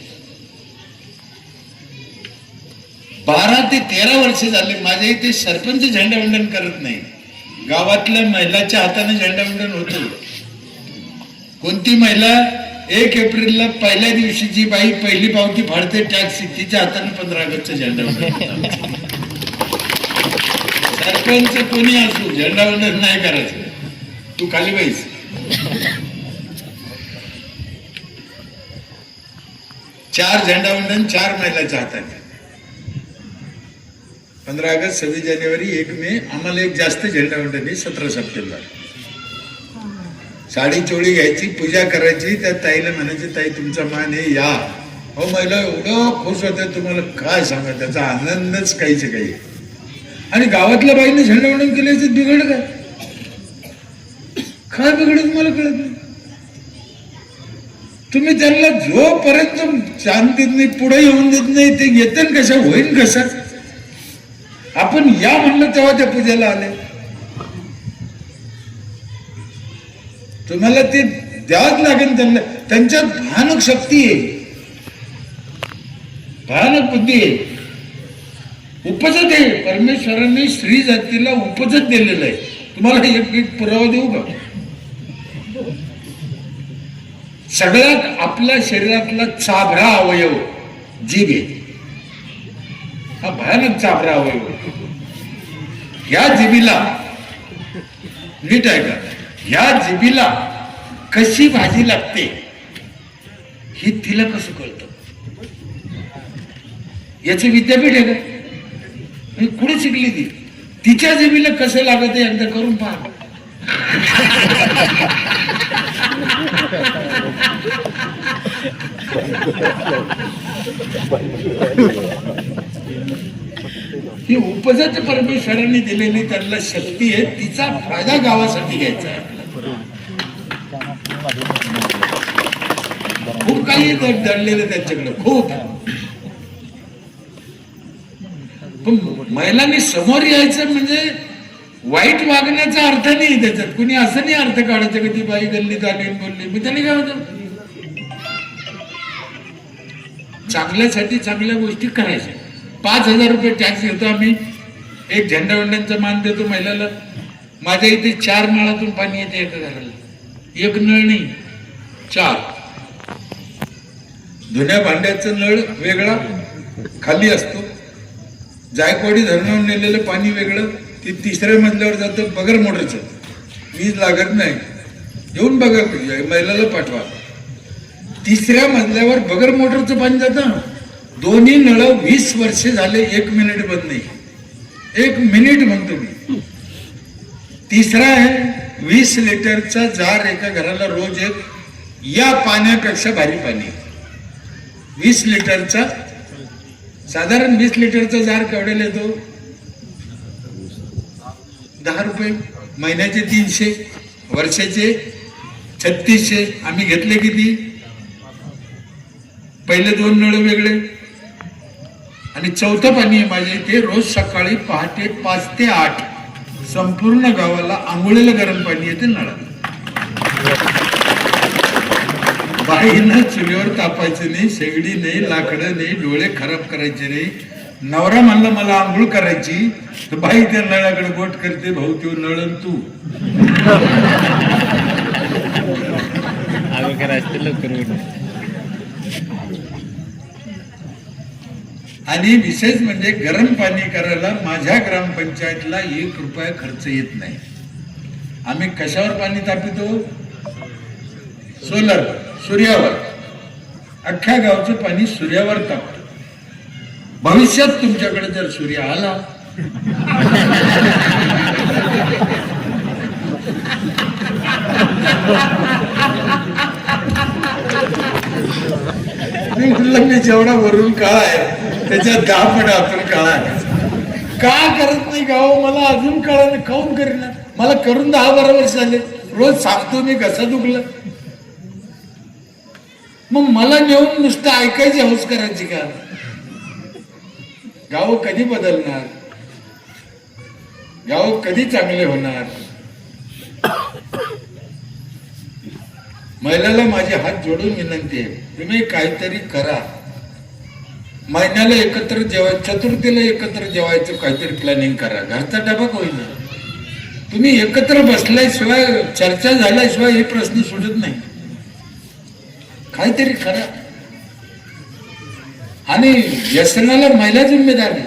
12 ते 13 वर्ष झाले माझ्या इथे सरपंच झेंडावंदन करत नाही. गावातल्या महिलाच्या हाताने झेंडावंदन होतं. कोणती महिला 1 एप्रिलला पहिल्या दिवशी जी बाई पहिली पावती फाडते टॅक्स, तिच्या हाताने 15 ऑगस्टचं झेंडावंदन. सरपंच कोणी असो झेंडावंदन नाही करायचं. तू खाली बैस. चार झेंडावंदन 4 महिलाच्या हाताने. 15 ऑगस्ट, 26 जानेवारी, 1 मे. आम्हाला एक जास्त झेंडावंदन आहे 17 सप्टेंबर. साडी चोळी घ्यायची, पूजा करायची. त्या ताईला म्हणायची ताई तुमचा मान आहे या. हो महिला एवढं खुश होत्या तुम्हाला काय सांगा, त्याचा आनंदच काहीच काही. आणि गावातल्या बाईने झेंडावंदन केल्याचं बिघड काय बिघडत मला कळत नाही. तुम्ही त्यांना जोपर्यंत चांद देत नाही, पुढे येऊन देत नाही, ते येतं कशा, होईन कशा. आपण या म्हणलं तेव्हा त्या पूजेला आले. तुम्हाला ते द्यावंच लागेल त्यांना. त्यांच्यात भयानक शक्ती आहे, भयानक बुद्धी आहे, उपजत आहे. परमेश्वराने स्त्री जातीला उपजत दिलेलं आहे. तुम्हाला एक पुरावा देऊ का. सगळ्यात आपल्या शरीरातला चाभरा अवयव जीभ आहे. हा भयानक चाभरा अवयव. ह्या जिभीला नीट आहे का, ह्या जिभीला कशी भाजी लागते हे तिला कसं कळतं. याचं विद्यापीठ आहे का, कुठे शिकली ती. तिच्या जिभीला कसं लागत आहे एकदा करून पहा. ही उपजत परमेश्वरांनी दिलेली त्यांना शक्ती आहे, तिचा फायदा गावासाठी घ्यायचा आहे. खूप काही दडलेलं त्यांच्याकडे, खूप. पण महिलांनी समोर यायचं म्हणजे वाईट वागण्याचा अर्थ नाही त्याच्यात. कुणी असं नाही अर्थ काढायचं की ती बाई गल्लीत आली बोलली, मग त्याने काय होतं. चांगल्यासाठी चांगल्या गोष्टी करायच्या. 5,000 रुपये टॅक्स घेतो आम्ही, एक झेंडावंड्यांचा मान देतो महिलाला. माझ्या इथे 4 नळातून पाणी येते एका घराला, एक नळ नाही 4. धुण्या भांड्याचा नळ वेगळा खाली असतो, जायकवाडी धरणावर नेलेलं पाणी वेगळं, ते 3ऱ्या मजल्यावर जातं बगर मोटरचं, वीज लागत नाही. येऊन बघा, महिलाला पाठवा. 3ऱ्या मजल्यावर बगर मोटरचं पाणी जातं. दोन्ही नळ 20 वर्षे झाले, 1 मिनिट बंद नाही. 1 मिनिट म्हणतो मी. 3रा आहे 20 लिटरचा जार एका घराला रोज एक, या पाण्यापेक्षा भारी पाणी. 20 लिटरचा, साधारण 20 लिटरचा जार केवढ्याला येतो? 10 रुपये. महिन्याचे 300, वर्षाचे 3600. आम्ही घेतले किती? पहिले 2 नळ वेगळे, आणि 4थं पाणी आहे माझ्या इथे. रोज सकाळी पहाटे 5 ते 8 संपूर्ण गावाला आंघोळीला गरम पाणी येते नळाला. बाईनं चुलीवर तापायचं नाही, शेगडी नाही, लाकडं नाही, डोळे खराब करायचे नाही. नवरा म्हणला मला आंघोळ करायची, तर बाई त्या नळाकडे बोट करते, भाऊ तो नळन तू. आणि विशेष म्हणजे गरम पाणी करायला माझ्या ग्रामपंचायतला 1 रुपया खर्च येत नाही. आम्ही कशावर पाणी तापितो? सोलर, सूर्यावर. अख्ख्या गावचं पाणी सूर्यावर तापतो. भविष्यात तुमच्याकडे जर सूर्य आला मी म्हणलं, मी जेवढा वरून काळा आहे त्याच्या 10 पट आपण काळा आहे. का करत नाही गाव? मला अजून काळा नाही. काऊन करीना? मला करून 10-12 वर्ष झाले. रोज सांगतो मी घसा दुखलं. मग मला नेऊन नुसतं ऐकायची हौस करायची का? गाव कधी बदलणार? गाव कधी चांगले होणार? महिलाला माझे हात जोडून विनंती आहे, तुम्ही काहीतरी करा. महिन्याला एकत्र जेवायचं, चतुर्थीला एकत्र जेवायचं काहीतरी प्लॅनिंग करा. घरचा डबा होईना. तुम्ही एकत्र बसल्याशिवाय, चर्चा झाल्याशिवाय हे प्रश्न सुटत नाही. काहीतरी करा. आणि व्यसनाला महिला जिम्मेदार आहे.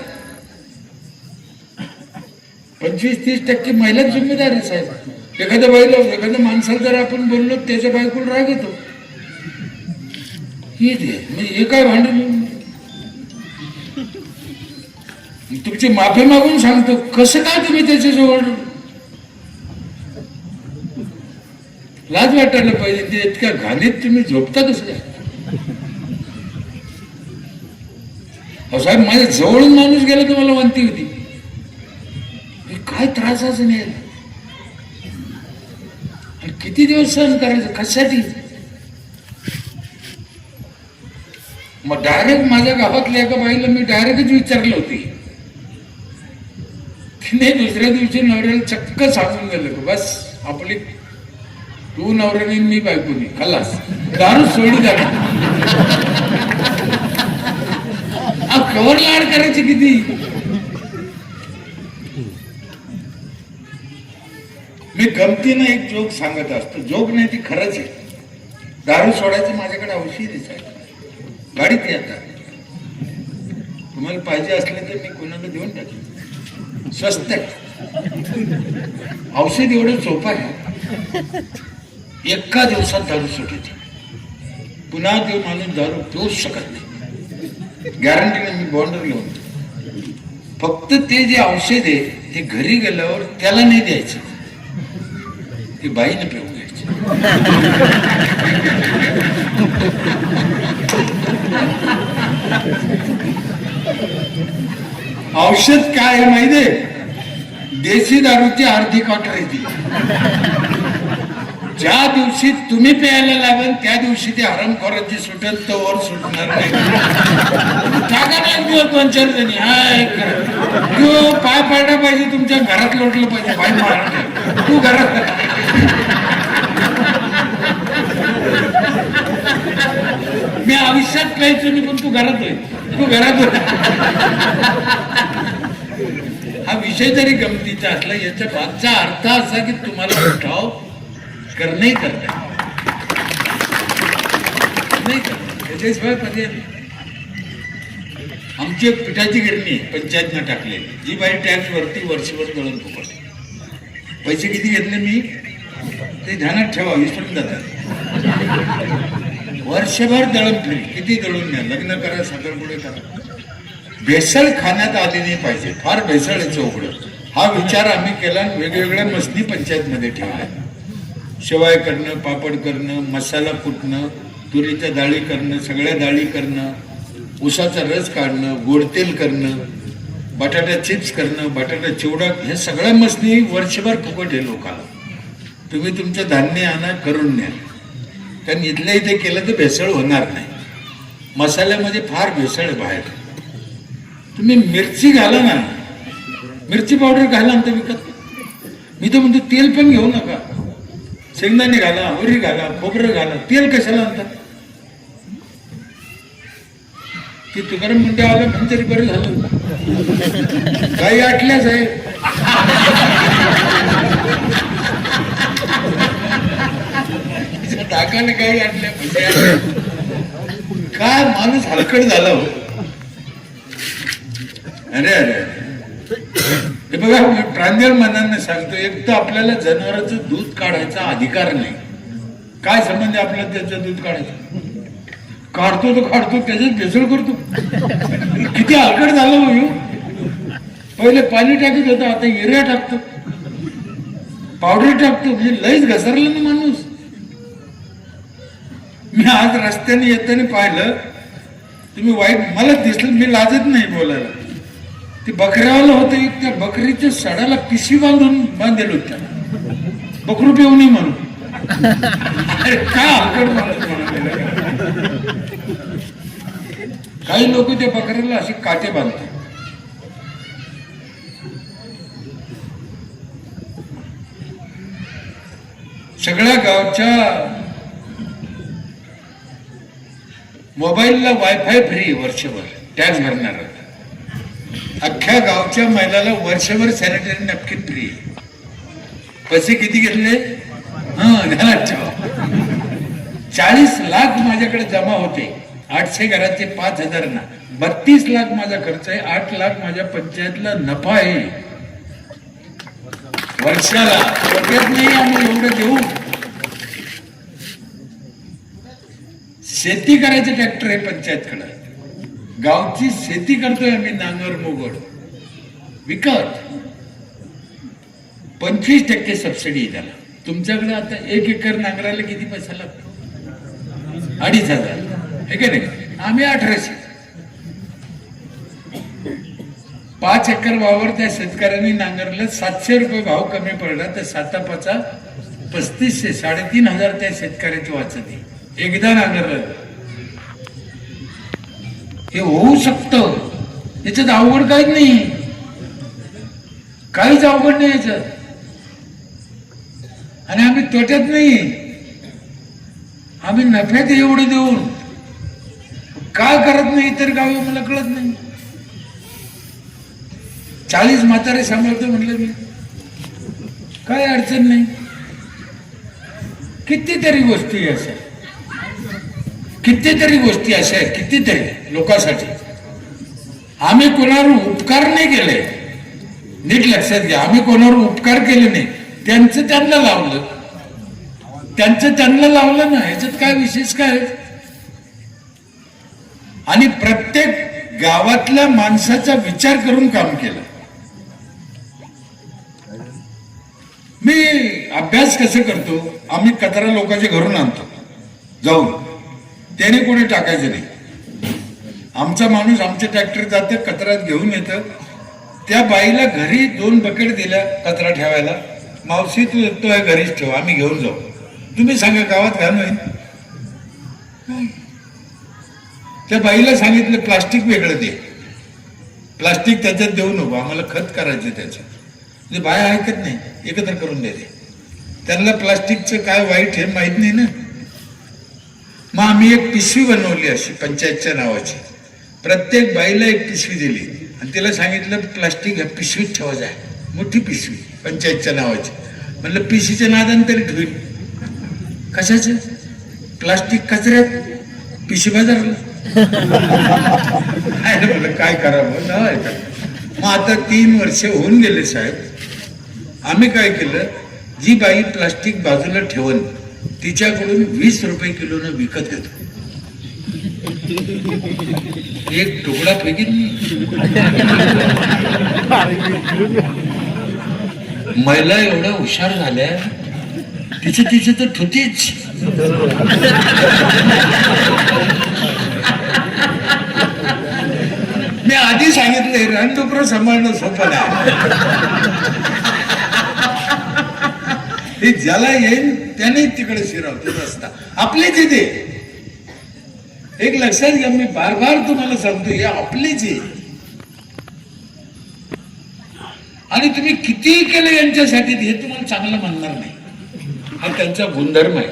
25-30% महिला जिम्मेदार आहे साहेब. एखाद्या बाईला, एखाद्या माणसाला जर आपण बोललो त्याच्या बायकोला राग येतो. हे काय भांडण? तुमची माफी मागून सांगतो, कसं काय तुम्ही त्याच्याजवळ? लाज वाटायला पाहिजे. ते इतक्या घाणीत तुम्ही झोपता कसं काय? साहेब, माझ्या जवळून माणूस गेला तर मला वांती होती. काय त्रासाचं नाही. आणि किती दिवस सहन करायचं? कशासाठी? मग डायरेक्ट माझ्या गावातल्या एका बाईला मी डायरेक्टच विचारलं होती. तिने दुसऱ्या दिवशी नवऱ्याला चक्क सांगून गेलं की बस आपली, तू नवऱ्याने मी बायकोनी, खलास, दारू सोडली जाणार. कवर लाड करायची किती? मी गमतीनं एक जोक सांगत असतो. जोक नाही, ती खरंच आहे. दारू सोडायचं माझ्याकडे औषधच आहे. गाडीत येतात. तुम्हाला पाहिजे असले तर मी कोणाला देऊन टाकेन. स्वस्त औषध एवढं सोपं आहे. एका दिवसात दारू सुटायची. पुन्हा तो माणूस दारू पिऊच शकत नाही. गॅरंटीने मी बॉन्डर घेऊन. फक्त ते जे औषध आहे ते घरी गेल्यावर त्याला नाही द्यायचं, ती बाईने पिऊन घ्यायची. औषध काय आहे माहितीये? देशी दारूची अर्धी क्वार्टर आहे ती. ज्या दिवशी तुम्ही प्यायला लागेल त्या दिवशी ते हरामखोराची सुटेल, तो वर सुटणार नाही. टाका नाही 2-4 जणी. तू पाय पाडला पाहिजे, तुमच्या घरात लोटलं पाहिजे. पाय पाडलं तू घरात. मी आयुष्यात प्यायचो मी, पण तू घरात होय, तू घरात होय. हा विषय जरी गमतीचा असला, याच्या मागचा अर्थ असा की तुम्हाला उठाव करणे करणे नाही करणे, त्याच्याशिवाय पर्याय नाही. आमची एक पिठाची गिरणी पंचायतनं टाकलेली, जी बाई टॅक्स वरती वर्षभर दळून फुकट. पैसे किती घेतले मी ते ध्यानात ठेवा, विसरून जातात. वर्षभर दळण फ्री, किती दळून न्या, लग्न करा, साखरपुडे करा. भेसळ खाण्यात आली नाही पाहिजे, फार भेसळचं उघडं. हा विचार आम्ही केला, वेगवेगळ्या मसनी पंचायतमध्ये ठेवल्या. शेवाय करणं, पापड करणं, मसाला कुटणं, तुरीच्या डाळी करणं, सगळ्या डाळी करणं, उसाचा रस काढणं, गोडतेल करणं, बटाटा चिप्स करणं, बटाटा चिवडा, हे सगळ्या मसनी वर्षभर फुकट आहे लोकांना. तुम्ही तुमचं धान्य आणा, करून न्या. कारण इथल्या इथे केलं तर भेसळ होणार नाही. मसाल्यामध्ये फार भेसळ आहे बाहेर. तुम्ही मिरची घाला ना, मिरची पावडर घाला ना विकत. मी तर म्हणतो तेल पण घेऊ नका, शेंगदाणे घाला, वरी घाला, खोबरं घाला, तेल कशाला आणतात? की तुकाराम मुंडे आलं म्हणून तरी बरं झालं. गाई आटल्याच आहे. टाकाने गाई आटल्या म्हणजे काय माणूस हलकट झाला हो. अरे अरे हे बघा, मी प्रांजळ मनाने सांगतो, एक तर आपल्याला जनावरांचं दूध काढायचा अधिकार नाही. काय संबंध आहे आपल्याला त्याचं दूध काढायचं? काढतो तो काढतो, त्याच्यात भेसळ करतो. किती हलकट झालं हो. पहिले पाणी टाकत होतं, आता युरिया टाकतो, पावडर टाकतो. म्हणजे लयच घसरला ना माणूस. मी आज रस्त्याने येताना पाहिलं, तुम्ही वाईट मला दिसलं, मी लाजत नाही बोलायला. ते बकऱ्यावाला होतं, त्या बकरीच्या सडाला पिशवी बांधलेलं होत्या, बकरू पिऊ नये म्हणून. अरे काय हलकट माणूस म्हणाले. काही लोक त्या बकऱ्याला असे काटे बांधतात. सगळ्या गावच्या मोबाईलला वायफाय फ्री वर्षभर, टॅक्स भरणार. अख्ख्या गावच्या महिलाला वर्षभर सॅनिटरी नॅपकिन फ्री. पैसे किती घेतले? घरात ठेवा. 40 लाख माझ्याकडे जमा होते. 800 घराचे 5,000 ना, 32 लाख माझा खर्च आहे. 8 लाख माझ्या पंचायतला नफा आहे वर्षाला. डोक्यात नाही आम्ही एवढं देऊ. शेती करायचं ट्रॅक्टर आहे पंचायतकडे. गावची शेती करतोय आम्ही, नांगर मोगड विकत. 25% सबसिडी त्याला. तुमच्याकडे आता 1 एकर नांगराला किती पैसा लागतो? 2,500 हे का नाही? आम्ही 1,800. 5 एकर वावर त्या शेतकऱ्यांनी नांगरलं, 700 रुपये भाव कमी पडला तर 7-5 3500, 3,500 त्या शेतकऱ्याची वाचत. एकदा नांगरलं हे होऊ शकतं. याच्यात अवघड काहीच नाही, काहीच अवघड नाही याच्यात. आणि आम्ही तोट्यात नाही, आम्ही नफ्यात एवढे देऊन काय करत नाही इतर गावी मला कळत नाही. 40 म्हातारे सांभाळतो म्हटलं मी, काय अडचण नाही. कितीतरी गोष्टी अशा, कितीतरी गोष्टी अशा आहेत, कितीतरी लोकांसाठी. आम्ही कोणावर उपकार नाही केले, नीट लक्षात घ्या. आम्ही कोणावर उपकार केले नाही, त्यांचं त्यांना लावलं, त्यांचं त्यांना लावलं ना. ह्याच्यात काय विशेष काय? आणि प्रत्येक गावातल्या माणसाचा विचार करून काम केलं. मी अभ्यास कसं करतो, आम्ही कचरा लोकांच्या घरून आणतो जाऊन, त्याने कोणी टाकायचं नाही. आमचा माणूस आमचे ट्रॅक्टर जातं, कचऱ्यात घेऊन येतं. त्या बाईला घरी 2 बकेट दिल्या कचरा ठेवायला. मावशी तू येतो आहे घरीच ठेव, आम्ही घेऊन जाऊ. तुम्ही सांगा गावात घाण होईल? त्या बाईला सांगितलं प्लास्टिक वेगळं दे, प्लास्टिक त्याच्यात देऊ नको, आम्हाला खत करायचं त्याच्यात. म्हणजे बाया ऐकत नाही, एकत्र करून देते. त्यांना प्लास्टिकचं काय वाईट हे माहित नाही ना. मग आम्ही एक पिशवी बनवली अशी पंचायतच्या नावाची, प्रत्येक बाईला एक पिशवी दिली आणि तिला सांगितलं प्लास्टिक ह्या पिशवीत ठेवायचं आहे, मोठी पिशवी पंचायतच्या नावाची. म्हणलं पिशवीच्या नादान तरी ठेवील, कशाचे? प्लास्टिक कचऱ्यात, पिशवी बाजारला. म्हणलं काय करावं नाव आहे का. मग आता 3 वर्ष होऊन गेले साहेब. आम्ही काय केलं, जी बाई प्लास्टिक बाजूला ठेवून तिच्याकडून 20 रुपये किलोनं विकत घेतो. एक तुकडा फेकीत नाही. महिला एवढ्या हुशार झाल्या, तिचे तर ठुतीच. मी आधी सांगितले रणडुकर सांभाळणं सोपं नाही. हे ज्याला येईल त्याने तिकडे शिरावते रस्ता आपलेच आहे ते. एक लक्षात घ्या, मी बार बार तुम्हाला सांगतो, हे आपलेच आहे. आणि तुम्ही कितीही केलं यांच्यासाठी हे तुम्हाला चांगलं म्हणणार नाही. हा त्यांचा गुणधर्म आहे.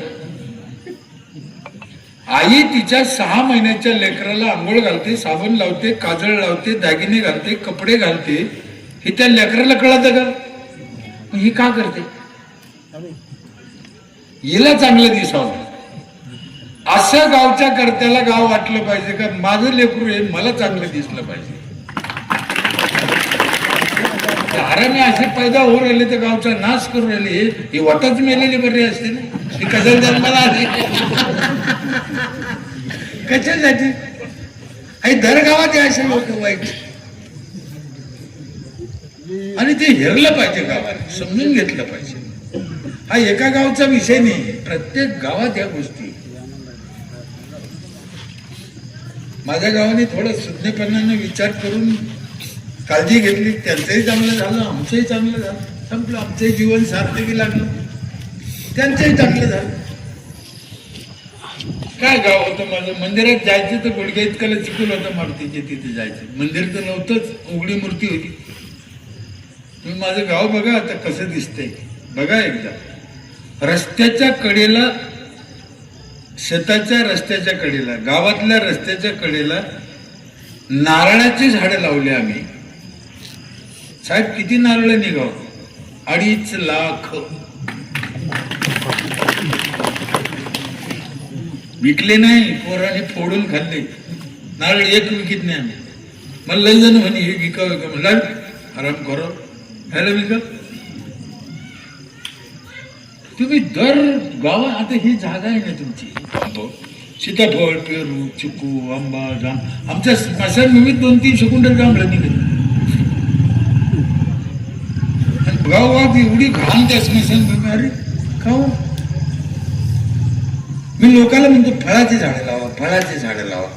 आई तिच्या 6 महिन्याच्या लेकराला आंघोळ घालते, साबण लावते, काजळ लावते, दागिने घालते, कपडे घालते. हे त्या लेकराला कळतं का? ही का करते? हिला चांगलं दिसावं. अशा गावच्या कर्त्याला गाव वाटलं पाहिजे का माझं लेकरू आहे, मला चांगलं दिसलं पाहिजे. हरामी असे पैदा होऊ राहिले तर गावचा नाश करू राहिले. ही वाटच मेलेली बरी असते ना, ती कशाला जन्माला आली? कशासाठी? दर गावात असे लोक वाईट. आणि ते हेरलं पाहिजे, गावाला समजून घेतलं पाहिजे. हा एका गावचा विषय नाही, प्रत्येक गावात या गोष्टी. माझ्या गावाने थोडं सुज्ञपणाने विचार करून काळजी घेतली, त्यांचंही चांगलं झालं, आमचंही चांगलं झालं, संपलं. आमचंही जीवन सार्थकी लागलं, त्यांचंही चांगलं झालं. काय गाव होतं माझं, मंदिरात जायचं तर गुडघ्या इतकाला चिखल होतं मारुतीचे, तिथे जायचं. मंदिर तर नव्हतंच, उघडी मूर्ती होती. तुम्ही माझं गाव बघा आता कसं दिसतंय, बघा एकदा. रस्त्याच्या कडेला, शेताच्या रस्त्याच्या कडेला, गावातल्या रस्त्याच्या कडेला नारळाची झाडं लावली आम्ही. साहेब किती नारळ निघाव? 2.5 लाख. विकले नाही, पोराने फोडून खाल्ले. नारळ एक विकत नाही आम्ही. मला लई जण म्हणे हे विका विका. म्हणलं आराम करो, ह्याला विका. तुम्ही दर गावात, आता ही जागा आहे ना तुमची, सीताफळ, पेरू, चिकू, आंबा, जाम. आमच्या स्मशानभूमीत 2-3 सेकंड जांभळं निघत. गावात एवढी घाण त्या स्मशानभूमी. अरे खाऊ. मी लोकांना म्हणतो फळाची झाडं लावा, फळाची झाडं लावा.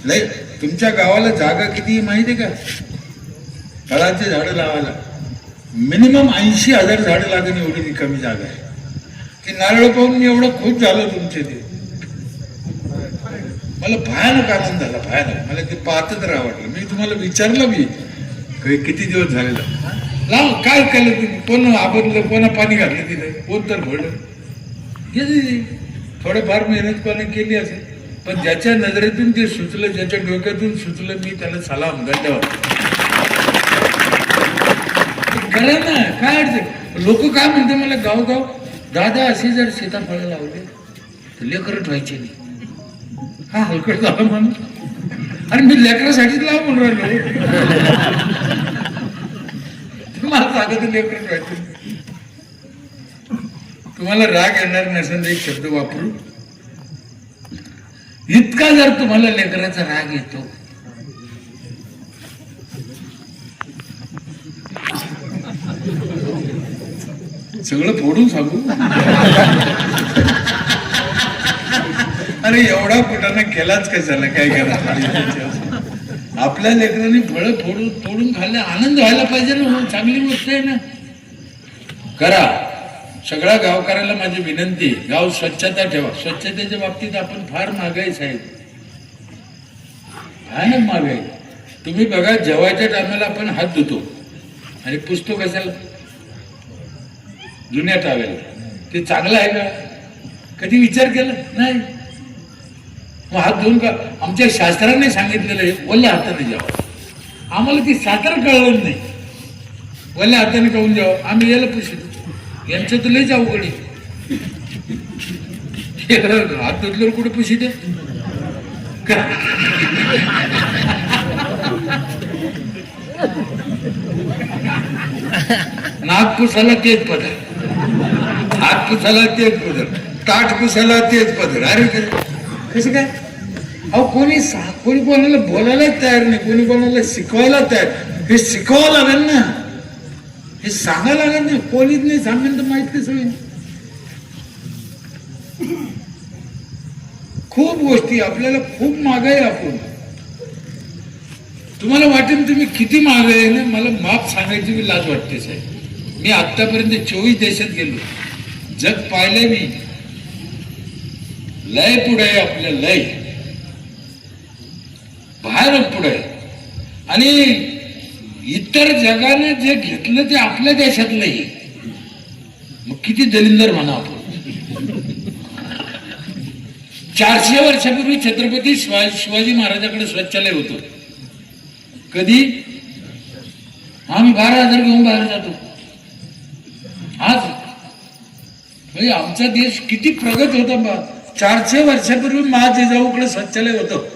लय तुमच्या गावाला जागा किती माहिती आहे का? फळाची झाडं लावायला मिनिमम 80,000 झाडं लागेल, एवढी रिकामी जागा आहे. ती नारळ पाहून मी एवढं खुश झालो तुमचे. ते मला भयानक आनंद झाला, भयानक. मला ते पाहतच राहा वाटलं. मी तुम्हाला विचारलं, मी किती दिवस झालेला लाव, काय केलं तुम्ही, कोण आबदलं, कोणा पाणी घातलं तिथे, कोण तर भरलं. थोडंफार मेहनत कोणी केली असेल, पण ज्याच्या नजरेतून ते सुचलं, ज्याच्या डोक्यातून सुचलं, मी त्याला सलाम, धन्यवाद. करा ना, काय अडचण. लोक काय म्हणते मला, गाव दादा असे जर सीताफळ लावले तर लेकरच व्हायचे नाही. हा हलकट झाला म्हणून. आणि मी लेकरासाठीच लाव म्हणून राहिलो. तुम्हाला सांगत लेकरच व्हायचे. तुम्हाला राग येणार नसेल एक शब्द वापरू, इतका जर तुम्हाला लेकराचा राग येतो, सगळं फोडून सांगू. अरे एवढा कुठाना केलाच कशाला, काय करा. आपल्या लेकरांनी फळं तोडून खाल्ले, आनंद व्हायला पाहिजे ना, चांगली गोष्ट आहे ना. करा. सगळ्या गावकऱ्याला माझी विनंती, गाव स्वच्छता ठेवा. स्वच्छतेच्या बाबतीत आपण फार मागाई साहेब, भयानक मागाई. तुम्ही बघा, जेवायच्या टायमाला आपण हात धुतो आणि पुसतो कशाला? जुन्या टावेला. ते चांगलं आहे का? कधी विचार केला नाही. मग हात धुवून का? आमच्या शास्त्राने सांगितलेलं आहे वल्ल्या हाताने जावं. आम्हाला ती सातार कळलं नाही. वल्ल्या हाताने खाऊन जावं. आम्ही याला पुशितो. यांचं तर लयच अवघड आहे. हात धुतल्यावर कुठे पुशिते? नाक पुसायला तेच पदर, हात पुसायला तेच पदर, ताट पुसायला तेच पदर. अरे कसं काय? अहो कोणी कोणाला बोलायलाच तयार नाही, कोणी कोणाला शिकवायला तयार. हे शिकवावं लागेल ना, हे सांगायला लागेल ना. कोणीच नाही सांगेल तर माहित कसं होईल? खूप गोष्टी आपल्याला खूप माग आहे. आपण तुम्हाला वाटेल तुम्ही किती माग आहे ना, मला माप सांगायची मी लाज वाटते साहेब. मी आतापर्यंत 24 देशात गेलो, जग पाहिलंय मी. लय पुढे आहे आपल्या, लय बाहेर पुढे आहे. आणि इतर जगाने जे घेतलं ते आपल्या देशातलं आहे. मग किती दलिंदर म्हणा आपण. 400 वर्षापूर्वी छत्रपती शिवाजी महाराजांकडे शौचालय होतं. कधी? आम्ही 12,000 घेऊन बाहेर जातो. आज म्हणजे आमचा देश किती प्रगत होता बा. 400 वर्षापूर्वी महाजिजाऊकडे शौचालय होतं.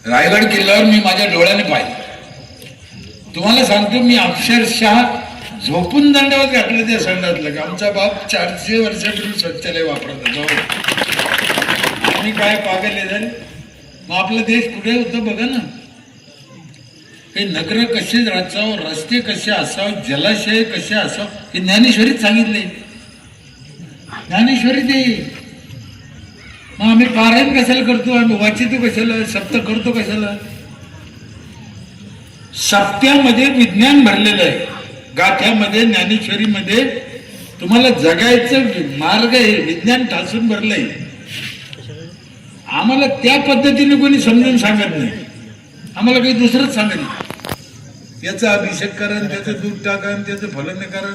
रायगड किल्ल्यावर मी माझ्या डोळ्याने पाहिलं. तुम्हाला सांगतो, मी अक्षरशः झोपून दंडावत घातलं त्या संडासला. की आमचा बाप 400 वर्षापूर्वी शौचालय वापरत होता. आणि काय पागल झाले. मग आपला देश कुठे होतं बघा ना. हे नगर कसे राहावं, रस्ते कसे असावं, जलाशय कसे असावं, हे ज्ञानेश्वरीत सांगितले. ज्ञानेश्वरी ते. मग आम्ही पारायण कशाला करतो, आम्ही वाचितो कशाला, सप्त करतो कशाला? सप्त्यामध्ये विज्ञान भरलेलं आहे, गाथ्यामध्ये ज्ञानेश्वरीमध्ये तुम्हाला जगायचं मार्ग आहे, विज्ञान ठासून भरलंय. आम्हाला त्या पद्धतीने कोणी समजून सांगत नाही. आम्हाला काही दुसरंच सांगत. याचा अभिषेक करा, त्याचं दूध टाका, त्याचं फलन करा.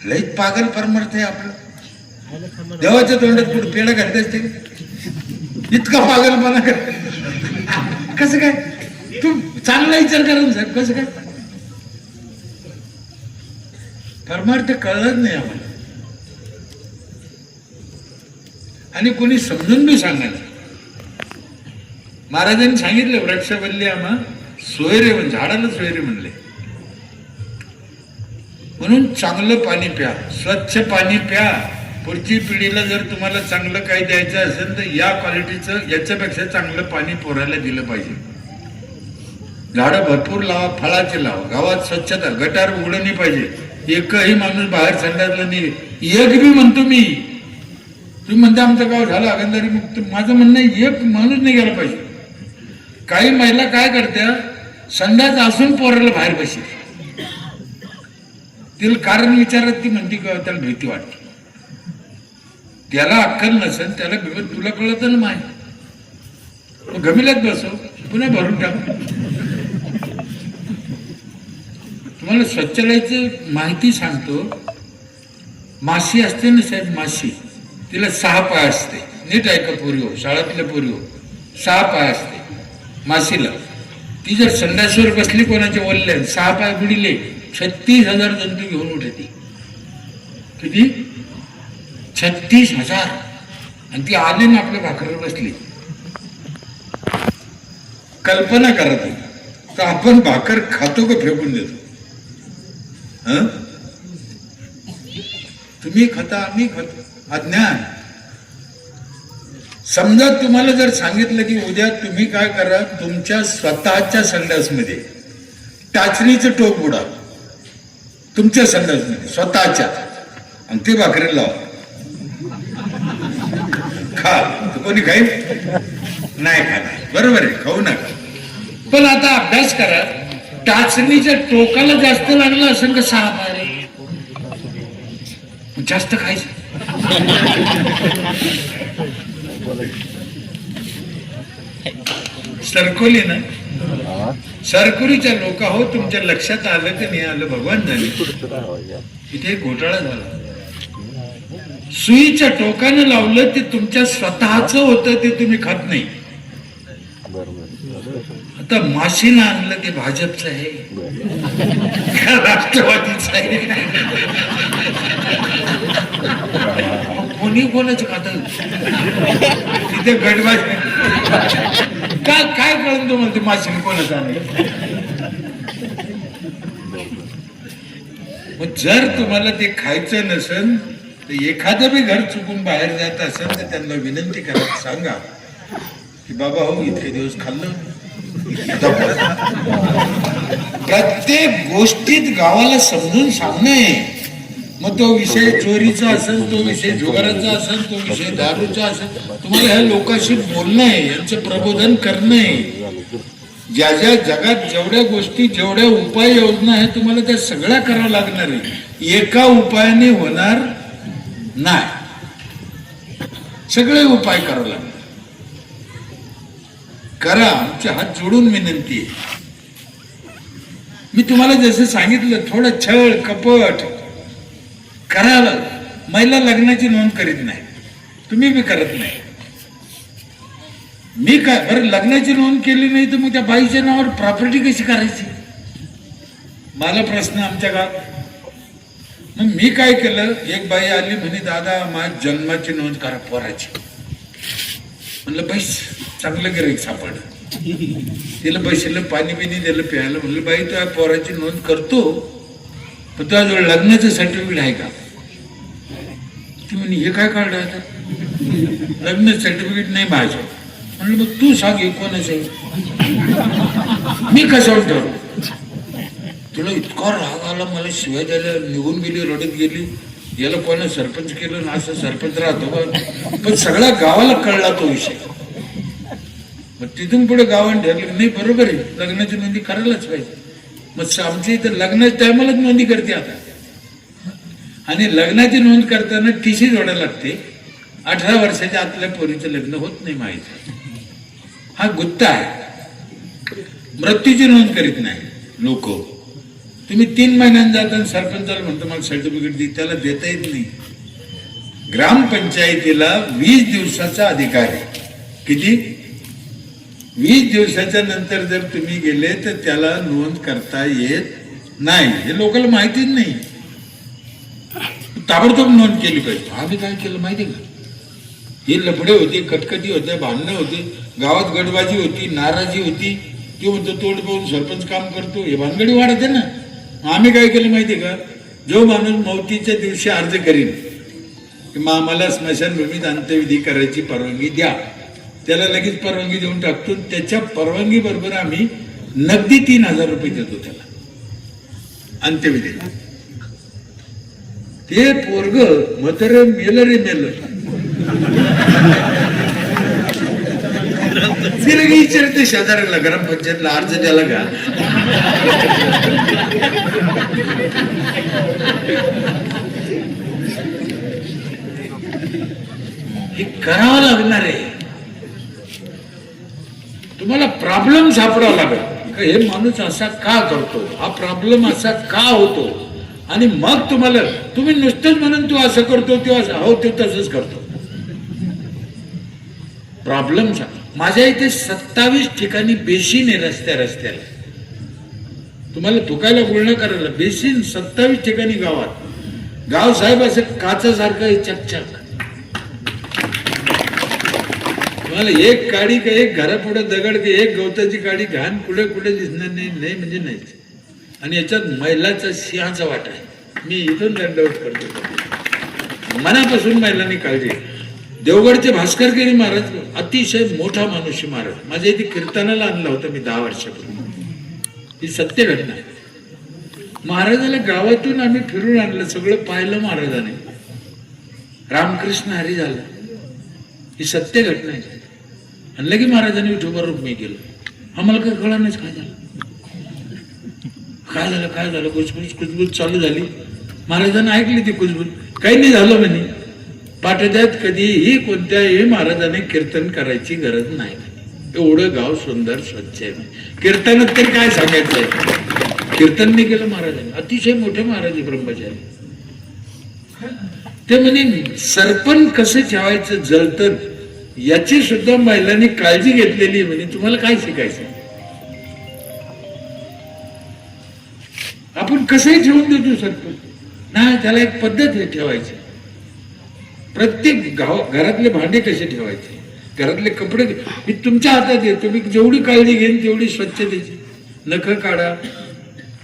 लईच पागल परमार्थ आहे आपलं. देवाच्या तोंडात कुठं पेढा घालता असते? इतका पागलपणा कर. कसं काय? तू चांगला विचार करा ना साहेब. कसं काय परमार्थ कळत नाही आम्हाला. आणि कोणी समजून बी सांगायचं. महाराजांनी सांगितलं, वृक्षवल्ली आम्हा सोयरे, म्हणजे झाडाला सोयरे म्हणले. म्हणून चांगलं पाणी प्या, स्वच्छ पाणी प्या. पुढची पिढीला जर तुम्हाला चांगलं काही द्यायचं असेल तर या क्वालिटीचं, याच्यापेक्षा चांगलं पाणी पोरायला दिलं पाहिजे. झाडं भरपूर लावा, फळाचे लावा. गावात स्वच्छता, गटार उघडं नाही पाहिजे. एकही माणूस बाहेर संडासला नाही. एक बी म्हणतो मी, तुम्ही म्हणता आमचं गाव झालं आगंदारी मुक्त. माझं म्हणणं एक माणूस नाही गेला पाहिजे. काही महिला काय करत्या, संडास असून पोराला बाहेर बसली. तिला कारण विचारत ती म्हणते का त्याला भीती वाटते. त्याला अक्कल नसेल, त्याला तुला कळत ना माय, गमिल्यात बसव, पुन्हा भरून टाक. तुम्हाला शौचालयाची माहिती सांगतो. माशी असते ना साहेब, माशी, तिला 6 पाय असते. नीट ऐका पोरी हो, शाळेतल्या पोरी हो, 6 पाय असते माशीला. ती जर संडासवर बसली कोणाच्या वल्ल्या, 6 पाय बुडिले, 36,000 जंतू घेऊन उठते. किती? 36,000. आणि ती आली ना आपल्या भाकरीवर बसली. कल्पना करत तर आपण भाकर खातो का फेकून देतो? तुम्ही खाता, आम्ही खातो. अज्ञान. समजा तुम्हाला जर सांगितलं की उद्या तुम्ही काय करा, तुमच्या स्वतःच्या संडासमध्ये टाचणीचं टोप उडा, तुमच्या संडासमध्ये स्वतःच्या, आणि ते भाकरीला लावा, खा. तर कोणी खाईल? नाही खाणार. बरोबर आहे, खाऊ नका. पण आता अभ्यास करा, टाचणीच्या टोकाला जास्त लागलं असेल का 6 पाय? जास्त खायचं. सरकोली ना, सरकुरीच्या लोक हो, तुमच्या लक्षात आलं की नाही आलं भगवान झाले. इथे घोटाळा झाला. सुईच्या टोकानं लावलं ते तुमच्या स्वतःच होतं, ते तुम्ही खात नाही. आता माशीनं आणलं ते भाजपचं आहे का राष्ट्रवादीचं आहे? कोणी कोणाचं खात तिथे गटबाज काय कळून तुम्हाला ते माशीने कोणाचं आणलं? मग जर तुम्हाला ते खायचं नसेल तर एखादं बी घर चुकून बाहेर जात असेल तर त्यांना विनंती करा, सांगा की बाबा हो इतके दिवस खाल्लं. प्रत्येक गोष्टीत गावाला समजून सांगणे. मग तो विषय चोरीचा असेल, तो विषय जुगाराचा असेल, तो विषय दारूचा असेल, तुम्हाला ह्या लोकांशी बोलणं आहे, यांचं प्रबोधन करणं आहे. ज्या ज्या जगात जेवढ्या गोष्टी, जेवढ्या उपाययोजना आहेत, तुम्हाला त्या सगळ्या कराव्या लागणार आहे. एका उपायाने होणार नाही, सगळे उपाय करावे लागणार. करा, आमचे हात जोडून विनंती आहे. मी तुम्हाला जसं सांगितलं, थोडं छळ कपट करायला. महिला लग्नाची नोंद करीत नाही, तुम्ही बी करत नाही. मी काय बरं लग्नाची नोंद केली नाही तर मग त्या बाईच्या नावावर प्रॉपर्टी कशी करायची? मला प्रश्न आमच्या गावात. मग मी काय केलं, एक बाई आली म्हणे दादा माझ्या जन्माची नोंद करा पोराची. म्हणलं बैस, चांगलं गिऱ्हाईक सापडलं. तिला बसलं, पाणी बिनी दिलं प्यायला. म्हणलं बाई तुझ्या पोराची नोंद करतो पण तुझ्याजवळ लग्नाचं सर्टिफिकेट आहे का? ती म्हणे हे काय काढलं आता, लग्न सर्टिफिकेट नाही माझं. म्हणलं मग तू सांग हे कोणाचं आहे, मी कशावर ठरव? तुला इतका राग आला, मला शिवाय द्यायला निघून गेली, रडत गेली. याला कोणा सरपंच केलं ना, असं सरपंच राहतो का? पण सगळ्या गावाला कळला तो विषय. मग तिथून पुढे गावाने ठरलं नाही बरोबर आहे, लग्नाची नोंदी करायलाच पाहिजे. मग आमच्या इथं लग्नाच्या टायमालाच नोंदी करते आता. आणि लग्नाची नोंद करताना टीसी जोडायला लागते. 18 वर्षाच्या आतल्या पोरीचं लग्न होत नाही माहिती. हा गुत्ता आहे. मृत्यूची नोंद करीत नाही लोक. तुम्ही 3 महिन्यांनी जाता सरपंचाला म्हणतो मला सर्टिफिकेट दे, त्याला देता येत नाही. ग्रामपंचायतीला 20 दिवसाचा अधिकार आहे. किती? 20 दिवसाच्या नंतर जर तुम्ही गेले तर त्याला नोंद करता येत नाही. हे लोकांना माहितीच नाही. ताबडतोब नोंद केली पाहिजे. आम्ही काय केलं माहिती का? हे लफडे होते, कटकटी होते, भांडणं होते, गावात गडबाजी होती, नाराजी होती. ते म्हणतो तोड पाहून सरपंच काम करतो, हे भानगडी वाढते ना. आम्ही काय केलं माहिती का? जो माणूस मौतीच्या दिवशी अर्ज करीन की आम्हाला स्मशानभूमीत अंत्यविधी करायची परवानगी द्या, त्याला लगेच परवानगी देऊन टाकतो. त्याच्या परवानगी बरोबर आम्ही नगदी 3000 रुपये देतो त्याला अंत्यविधीला. ते पोरग म्हातारे मेलं रे मेलं. ते लगे विचारते शेजाऱ्याला ग्रामपंचायतला अर्ज द्याला का? हे करावं लागणार आहे. तुम्हाला प्रॉब्लेम सापडावा लागेल. हे माणूस असा का करतो, हा प्रॉब्लेम असा का होतो. आणि मग तुम्हाला, तुम्ही नुसतंच म्हणून तू असं करतो, तो असं, हो ते तसंच करतो. प्रॉब्लेम माझ्या इथे 27 ठिकाणी बेसिन आहे रस्त्याला. तुम्हाला थुकायला गुळणं करायला बेसिन 27 ठिकाणी गावात. गाव साहेब असं काचासारखं आहे चकचक. तुम्हाला एक काडी का एक घरापुढे दगड का एक गवताची काडी घाण कुठे कुठे दिसणार नाही. नाही म्हणजे नाहीच. आणि याच्यात महिलाचा सिंहाचा वाटा आहे. मी इथून दंडवत करतो, मनापासून महिलांनी काळजी. देवगडचे भास्करगिरी महाराज अतिशय मोठा माणूस महाराज माझ्या इथे कीर्तनाला आणला होता मी 10 वर्षापूर्वी. ही सत्य घटना आहे. महाराजाला गावातून आम्ही फिरून आणलं, सगळं पाहिलं महाराजाने. रामकृष्ण हरी झाला. ही सत्य घटना आहे. आणि लगे महाराजांनी विठोबा रुक्मिणी केलं. आम्हाला काय कळलं नाहीच काय झालं. कुजबुज चालू झाली. महाराजांनी ऐकली ती कुजबुज. काही नाही झालं म्हणे. पाठद्यात कधीही कोणत्याही महाराजाने कीर्तन करायची गरज नाही. एवढं गाव सुंदर स्वच्छ आहे. कीर्तनात तरी काय सांगायचंय. कीर्तन नाही केलं महाराजांनी. अतिशय मोठे महाराज ब्रह्मचारी. ते म्हणे सरपण कसं ठेवायचं जलतण याची सुद्धा महिलांनी काळजी घेतलेली आहे. म्हणे तुम्हाला काय शिकायचं, आपण कसंही ठेवून देतो सरपण, नाही त्याला एक पद्धत आहे ठेवायची. प्रत्येक घरातले भांडे कसे ठेवायचे, घरातले कपडे मी तुमच्या हातात आहे. तुम्ही जेवढी काळजी घेईन तेवढी स्वच्छतेची. नख काढा,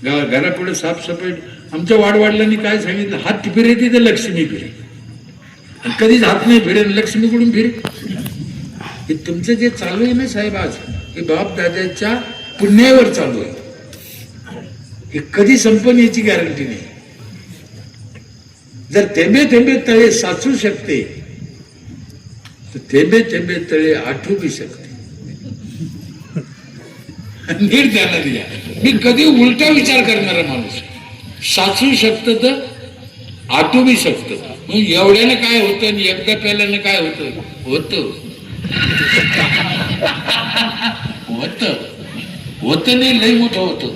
घरापुढे साफसफाई. आमच्या वाडवडिलांनी काय सांगितलं, हात फिरे तर लक्ष्मी फिरे. आणि कधीच हात नाही फिरे, लक्ष्मीकडून फिरे. हे तुमचं जे चालू आहे ना साहेब आज, हे बाप दादाच्या पुण्यावर चालू आहे. हे कधी संपन याची गॅरंटी नाही. जर थेंबे थेंबे तळे साचू शकते तर थेंबे थेंबे तळे आठवू बी शकते. नीट द्यायला दिला. मी कधी उलटा विचार करणारा माणूस. साचू शकतं तर आटू बी शकतं. मग एवढ्यानं काय होतं आणि एकदा प्याल्यानं काय होतं, होतं नाही, लई मोठं होतं.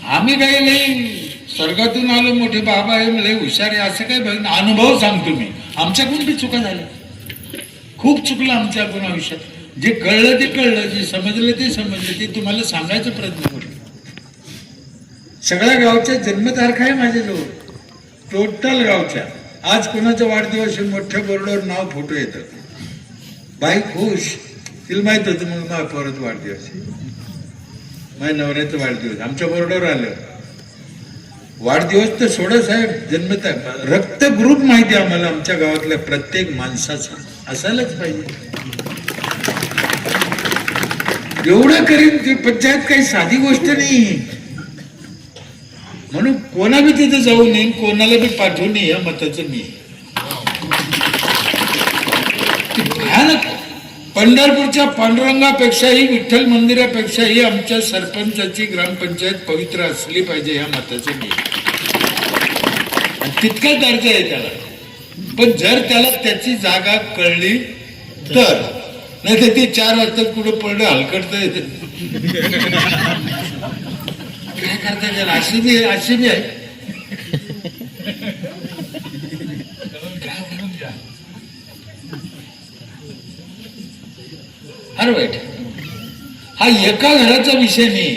आम्ही काही लई स्वर्गातून आलो मोठे बाबा आहे, लई हुशार आहे असं काय बघ. अनुभव सांगतो मी, आमच्याकडून बी चुका झाल्या, खूप चुकलं आमच्याकडून आयुष्यात. जे कळलं ते कळलं, जे समजलं ते समजलं, ते तुम्हाला सांगायचा प्रयत्न करतो. सगळ्या गावच्या जन्मतारखा आहे माझ्याजवळ, टोटल गावच्या. आज कोणाचा वाढदिवस मोठ्या बोर्डावर नाव फोटो येतं. बाई खुश, तिला माहित होतं मग माझ्या परत वाढदिवस, माझ्या नवऱ्याचा वाढदिवस आमच्या बोर्डावर आलं. वाढदिवस तर सोडा साहेब, जन्मतारीख, रक्त ग्रुप माहिती आहे आम्हाला आमच्या गावातल्या प्रत्येक माणसाचा, असायलाच पाहिजे. एवढं करीन ती पंचायत काही साधी गोष्ट नाही. म्हणून कोणा बी तिथे जाऊ नये, कोणाला बी पाठवू नये, या मताचं मी. भयानक. पंढरपूरच्या पांडुरंगापेक्षाही, विठ्ठल मंदिरापेक्षाही आमच्या सरपंचाची ग्रामपंचायत पवित्र असली पाहिजे, या मताचं मी. तितका दर्जा आहे त्याला. पण जर त्याला त्याची जागा कळली तर, नाही तर ते 4 वाजता कुठं पडलं हलकटत काय करता त्याला. अशी बी आहे. फार वाईट. हा एका घराचा विषय नाही,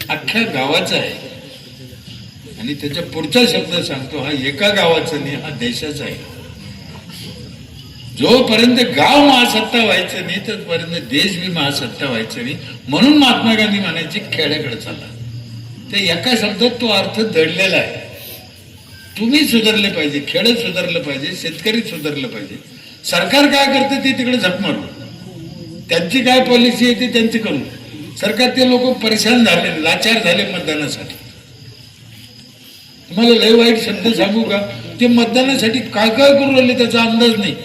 अख्ख्या गावाचा आहे. आणि त्याच्या पुढचा शब्द सांगतो, हा एका गावाचा नाही, हा देशाचा आहे. जोपर्यंत गाव महासत्ता व्हायचं नाही तोपर्यंत देश बी महासत्ता व्हायचं नाही. म्हणून महात्मा गांधी म्हणायचे खेड्याकडे चाला. ते एका शब्दात तो अर्थ दडलेला आहे. तुम्ही सुधारले पाहिजे, खेड सुधारलं पाहिजे, शेतकरी सुधारलं पाहिजे. सरकार काय करतं ते तिकडे झक मारू, त्यांची काय पॉलिसी आहे ते त्यांची करू. सरकार, ते लोक परेशान झाले, लाचार झाले मतदानासाठी. तुम्हाला लय वाईट शब्द सांगू का, ते मतदानासाठी काय काय करू राहिले त्याचा अंदाज नाही.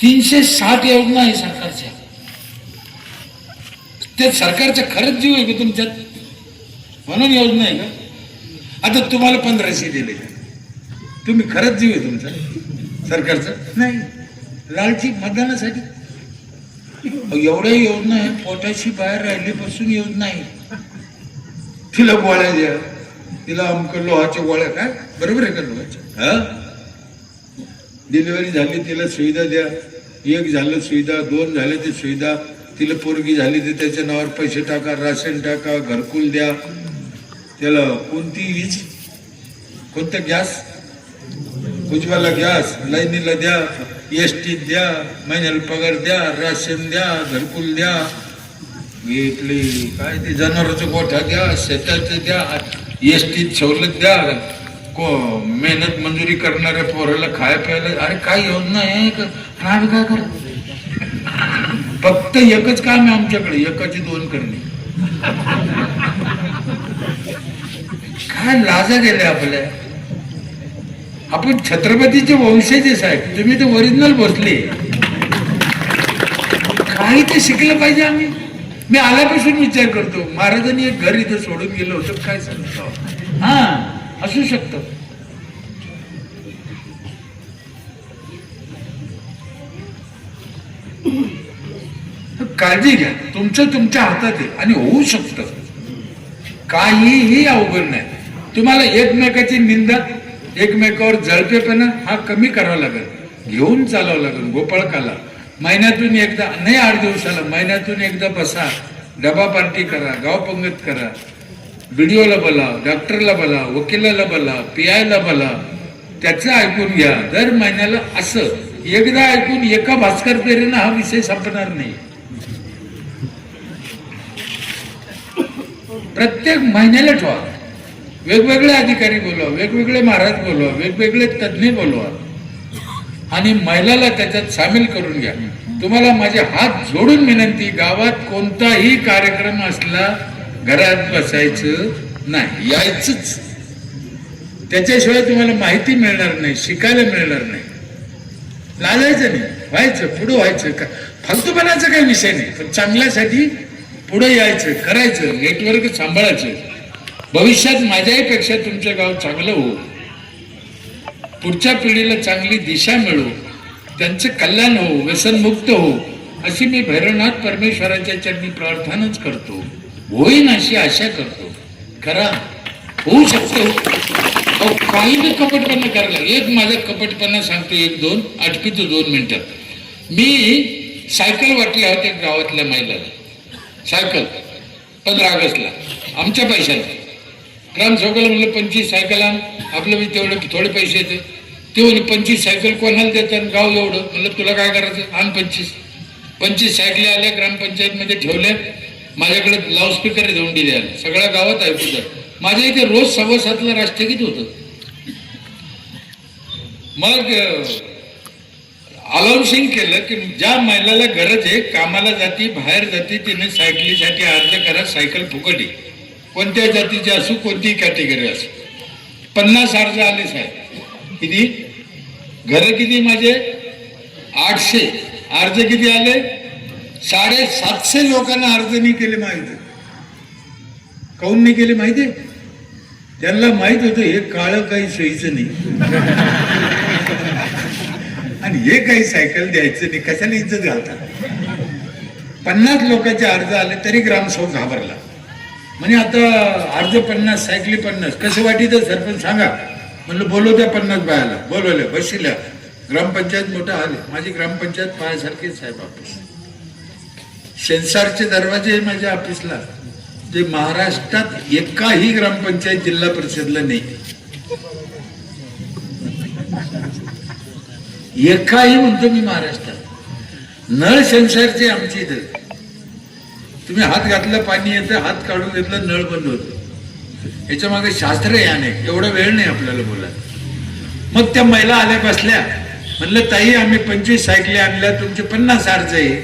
360 योजना आहे सरकारच्या. ते सरकारचा खरंच जीव आहे का तुमच्यात, म्हणून योजना आहे का? आता तुम्हाला 1500 दिले, तुम्ही खरंच जीव आहे तुमचा सरकारचा? नाही, लालची मतदानासाठी. एवढ्या योजना आहे. पोटाशी बाहेर राहिल्यापासून योजना आहे. तिला गोळ्या द्या, तिला अमक लोहाच्या गोळ्या, काय बरोबर आहे का लोहाच्या? हा, डिलिव्हरी झाली तिला सुविधा द्या. 1 झालं सुविधा, 2 झाले ते सुविधा. तिला पोरगी झाली तर त्याच्या नावावर पैसे टाका, राशन टाका, घरकुल द्या. त्याला कोणती वीज, कोणता गॅस, उज्ज्वला गॅस, लाईनीला द्या, एसटीत द्या, महिन्याला पगार द्या, राशन द्या, घरकुल द्या, इथली काय ते जनावरांचा गोठा द्या, शेताचं द्या, एसटीत सवलत द्या, मेहनत मंजुरी करणाऱ्या पोराला खाय प्यायला. अरे काय योजना आहे का? आम्ही काय करतो? फक्त एकच काम आहे आमच्याकडे, एकाची 2 करणे. काय लाजा गेल्या आपल्या. आपण छत्रपतीचे वंशज साहेब, तुम्ही तर ओरिजिनल बसले. काही ते शिकलं पाहिजे आम्ही. मी आल्यापासून विचार करतो, महाराजांनी एक घर इथं सोडून गेलं होतं, काय सांगतो? हा, असू शकतं. काळजी घ्या, तुमचं तुमच्या हातात आहे आणि होऊ शकतं. काहीही अवघड नाही. तुम्हाला एकमेकाची निंदा, एकमेकावर जळपेपणा हा कमी करावा लागेल, घेऊन चालावं लागेल. गोपाळकाला महिन्यातून एकदा नाही, 8 दिवसाला महिन्यातून एकदा बसा, डबा पार्टी करा, गाव पंगत करा, व्हिडिओला बोला, डॉक्टरला बोला, वकिलाला बोला, PI ला बोला, त्याचं ऐकून घ्या. दर महिन्याला असं एकदा ऐकून एका भास्कर पेरेनं हा विषय संपणार नाही. प्रत्येक महिन्याला ठेवा, वेगवेगळे अधिकारी बोलवा, वेगवेगळे महाराज बोलवा, वेगवेगळे तज्ज्ञ बोलवा आणि महिलाला त्याच्यात सामील करून घ्या. तुम्हाला माझे हात जोडून विनंती, गावात कोणताही कार्यक्रम असला घरात बसायचं नाही, यायचंच. त्याच्याशिवाय तुम्हाला माहिती मिळणार नाही, शिकायला मिळणार नाही. लाजायचं नाही, व्हायचं, पुढं व्हायचं. फालतूपणाचा काही विषय नाही, पण चांगल्यासाठी पुढे यायचं, करायचं, नेटवर्क सांभाळायचं. भविष्यात माझ्याही पेक्षा तुमचं गाव चांगलं हो, पुढच्या पिढीला चांगली दिशा मिळो, त्यांचं कल्याण हो, व्यसनमुक्त हो, अशी मी भैरवनाथ परमेश्वराच्या चरणी प्रार्थनाच करतो. होईन अशी आशा करतो. करा, होऊ शकतो. काही बी कपटपणा करायला, एक माझा कपटपणा सांगतो, 1-2 आटपितो 2 मिनिटात. मी सायकल वाटल्या होत्या गावातल्या महिलाला, सायकल 15 ऑगस्टला आमच्या पैशाला. ग्रामसेवकाला म्हणलं 25 सायकल आण, आपलं मी तेवढे थोडे पैसे येते. ते म्हणे 25 सायकल कोणाला देतात, गाव एवढं. म्हणलं तुला काय करायचं, आण 25 सायकली आल्या, ग्रामपंचायतमध्ये ठेवल्या. माझ्याकडे लाऊडस्पीकर देऊन दिले, सगळ्या गावात ऐकू द्या. माझ्या इथे रोज 7:15 राष्ट्रगीत होतं. मग अलाउन्सिंग केलं की ज्या महिलाला गरज आहे, कामाला जाती, बाहेर जाती, तिने सायकलीसाठी अर्ज करा, सायकल फुकट आहे. कोणत्या जातीचे असो, कोणतीही कॅटेगरी असो. 50 अर्ज आले साहेब. किती घरं किती माझे? 800. अर्ज किती आले? 750 लोकांना अर्ज नाही केले. माहिती काऊन नाही केले माहिती? त्यांना माहित होतं हे काळं काही सोयीचं नाही आणि हे काही सायकल द्यायचं नाही, कशाला इज्जत घालतात. 50 लोकांचे अर्ज आले तरी ग्रामसेवक घाबरला. म्हणजे आता अर्ज 50, सायकली 50, कसं वाटीचं सरपंच सांगा. म्हणलं बोलव त्या 50 बायाला. बोलवल्या, बसल्या. ग्रामपंचायत मोठं आले. माझी ग्रामपंचायत पायासारखी साहेब ऑफिस. सेन्सरचे दरवाजे आहे माझ्या ऑफिसला, ते महाराष्ट्रात एकाही ग्रामपंचायत जिल्हा परिषदला नाही. एकाही म्हणतो मी महाराष्ट्रात. नळ सेन्सरचे आमच्या इथे. तुम्ही हात घातलं पाणी येतं, हात काढून घेतलं नळ बंद होतो. याच्या मागे शास्त्र आहे अनेक, एवढा वेळ नाही आपल्याला बोलायला. मग त्या महिला आल्या बसल्या. म्हणलं ताई आम्ही 25 सायकली आणल्या, तुमचे 50 अर्ज आहे,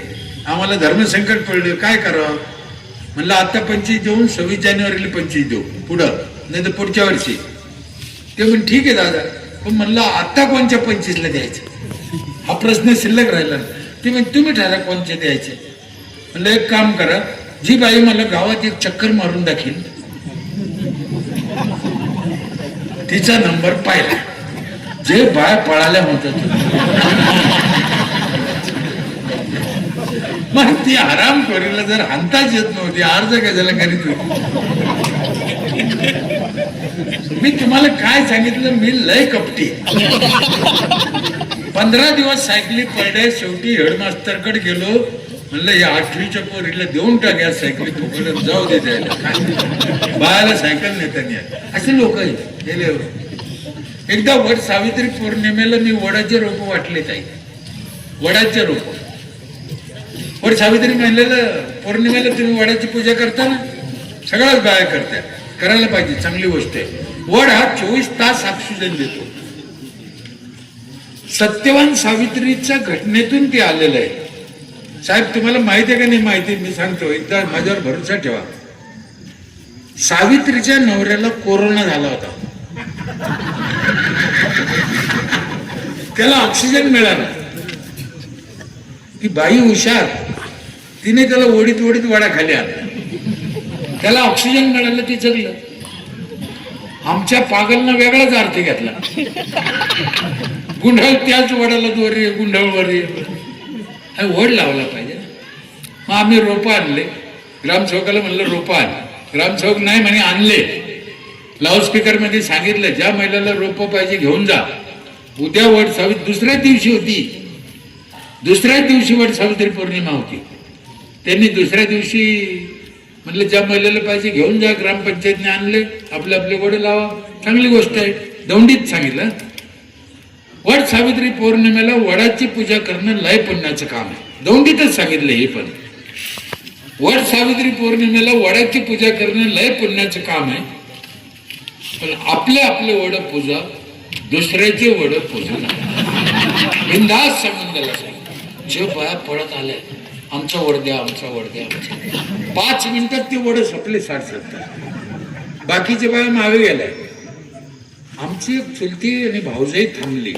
आम्हाला धर्मसंकट पडलं, काय करावं. म्हणलं आता 25 देऊन 26 जानेवारीला 25 देऊ, पुढं नाही तर पुढच्या वर्षी. ते म्हण ठीक आहे दादा, पण म्हणलं आता कोणत्या 25ला द्यायचे, हा प्रश्न शिल्लक राहिला. ते म्हणजे तुम्ही ठरा कोणते द्यायचे. म्हणलं एक काम करा, जी बाई मला गावात एक चक्कर मारून दाखील, तिचा नंबर पाहिला. जे बाय पळाल्या होत्या मग ती आराम करीला जर हाणताच येत नव्हती, अर्ज कशाला करीत होती. मी तुम्हाला काय सांगितलं, मी लय कपटी. 15 दिवस सायकली पडल्या. शेवटी हेडमास्टरकडे गेलो. म्हणलं या 8वीच्या पोरीला देऊन टाक्या सायकली, फुकट जाऊ दे द्यायला, बाळाला सायकल नेता नाही. असे लोक गेले. एकदा वड सावित्री पौर्णिमेला मी वडाचे रोप वाटले ताई. वडाचे रोप वड सावित्री महिन्याला पौर्णिमेला तुम्ही वडाची पूजा करता ना, सगळ्याच बाया करत्या, करायला पाहिजे, चांगली गोष्ट आहे. वड हा 24 तास ऑक्सिजन देतो. सत्यवान सावित्रीच्या घटनेतून ते आलेलं आहे. साहेब तुम्हाला माहिती आहे का नाही माहिती, मी सांगतो, एकदा माझ्यावर भरोसा ठेवा. सावित्रीच्या नवऱ्याला कोरोना झाला होता. त्याला ऑक्सिजन मिळाला. ती बाई हुशार, तिने त्याला ओढीत ओढीत वडा खाली आला. त्याला ऑक्सिजन मिळालं, ती जगलं. आमच्या पागलनं वेगळाच अर्थ घेतला. गुंढळ त्याच वडाला दोरी, गुंढळवर वड लावला पाहिजे. मग आम्ही रोपं आणले. ग्रामसेवकाला म्हणलं रोपं आण. ग्रामसेवक नाही म्हणे आणले, लाऊडस्पीकर मध्ये सांगितलं ज्या महिलाला रोप पाहिजे घेऊन जा. उद्या वट सावित्री दुसऱ्या दिवशी होती, दुसऱ्या दिवशी वट सावित्री पौर्णिमा होती. त्यांनी दुसऱ्या दिवशी म्हणलं ज्या महिलेला पाहिजे घेऊन जा. ग्रामपंचायतने आणले, आपले आपले वड लावा, चांगली गोष्ट आहे. दौंडीत सांगितलं वट सावित्री पौर्णिमेला वडाची पूजा करणं लय पुण्याचं काम आहे. दौंडीतच सांगितलं हे पण. वट सावित्री पौर्णिमेला वडाची पूजा करणं लय पुण्याचं काम आहे. पण आपले आपले वड पूजा, दुसऱ्याचे वड पूजा नाही. बिनधास्त सांगून त्याला सांग. जे बाया पळत आले आमचा वड द्या, आमचा वड द्या, 5 मिनिटात ते वड संपले 60-70. बाकीचे बाया मागे गेलाय. आमची एक चुलती आणि भाऊजाई थांबली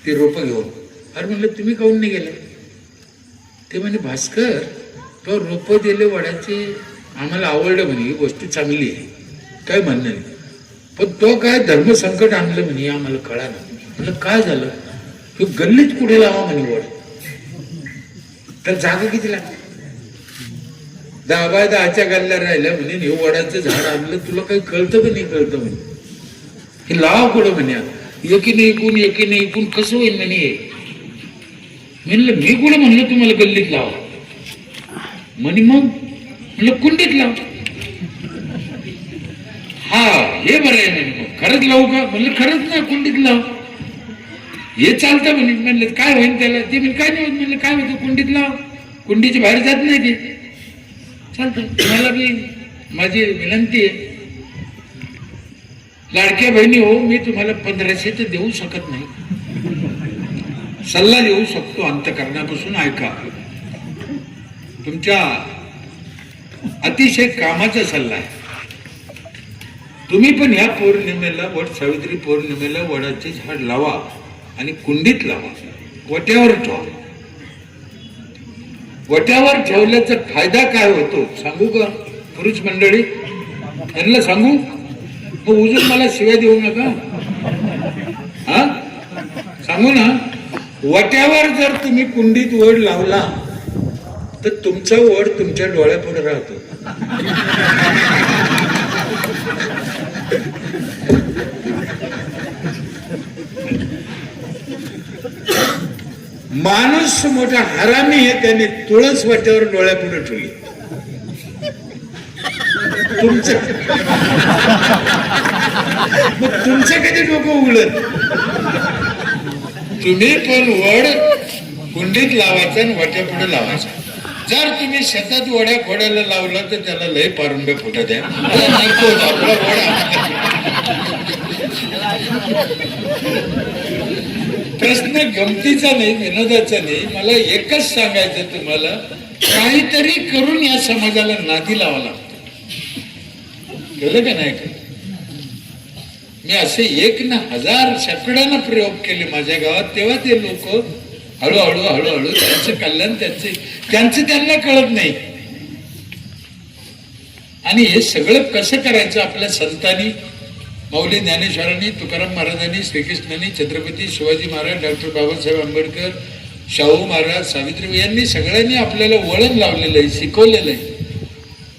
ते रोप घेऊन. अरे म्हणलं तुम्ही काहून नाही गेले? ते म्हणे भास्कर तो रोप दिले वडाचे, आम्हाला आवडलं म्हणे, ही गोष्ट चांगली आहे, काय म्हणणं नाही. पण तो काय धर्मसंकट आणलं म्हणे आम्हाला कळालं. म्हणलं काय झालं? तो गल्लीत कुठे लावा म्हणे वड, तर जागा किती लागते? 10 गल्ल्या राहिल्या म्हणे. हे वडाचं झाड आणलं, तुला काही कळतं का नाही कळतं म्हणे, हे लावा कुठं म्हणे. एकीने ऐकून कसं होईल म्हणे. म्हणलं मी कुठं म्हणलं तुम्हाला गल्लीत लावा म्हणे. मग म्हणलं कुंडीत लाव. हा हे बरं आहे म्हणे. मग खरंच लावू का? म्हणलं खरंच ना, कुंडीत लाव. हे चालतं म्हणे. म्हणलं काय होईल त्याला? ते म्हणजे काय नाही होत. म्हणलं काय होतं? कुंडीत लाव, कुंडीच्या बाहेर जात नाही ते. चालतं. तुम्हाला बी माझी विनंती आहे, लाडक्या बहिणी हो, मी तुम्हाला 1500 तर देऊ शकत नाही, सल्ला देऊ शकतो अंतःकरणापासून. ऐका, तुमच्या अतिशय कामाचा सल्ला आहे. तुम्ही पण ह्या पौर्णिमेला, वट सावित्री पौर्णिमेला वडाचे झाड लावा आणि कुंडीत लावा, वट्यावर ठेवा. वट्यावर ठेवल्याचा फायदा काय होतो सांगू का पुरुष मंडळी? यांना सांगू? मग उजून मला शिव्या देऊ नका. हा सांगू ना, वट्यावर जर तुम्ही कुंडीत वड लावला तर तुमचा वड तुमच्या डोळ्यापुढे राहतो. माणूस मोठा हरामी आहे, त्याने तुळस वाट्यावर डोळ्यापुढे ठेवली. तुमचं कधी डोकं उघडत? तुम्ही पण वड कुंडीत लावायचा आणि वाट्या पुढे लावायचा. जर तुम्ही शेतात वड्या खोड्याला लावला तर त्याला लय पारुंब्या फुटत द्या. आपला प्रश्न गमतीचा नाही, विनोदाचा नाही. मला एकच सांगायचं तुम्हाला, काहीतरी करून या समाजाला नादी लावा लागतं. केलं का नाही? मी असे 1 ना 1000 शेकड्यानं प्रयोग केले माझ्या गावात. तेव्हा ते लोक हळूहळू त्यांचं कल्याण त्यांचं त्यांना कळत नाही. आणि हे सगळं कसं करायचं? आपल्या संतांनी, माऊली ज्ञानेश्वरांनी, तुकाराम महाराजांनी, श्रीकृष्णांनी, छत्रपती शिवाजी महाराज, डॉक्टर बाबासाहेब आंबेडकर, शाहू महाराज, सावित्रीबाई यांनी सगळ्यांनी आपल्याला वळण लावलेलं आहे, शिकवलेलं आहे.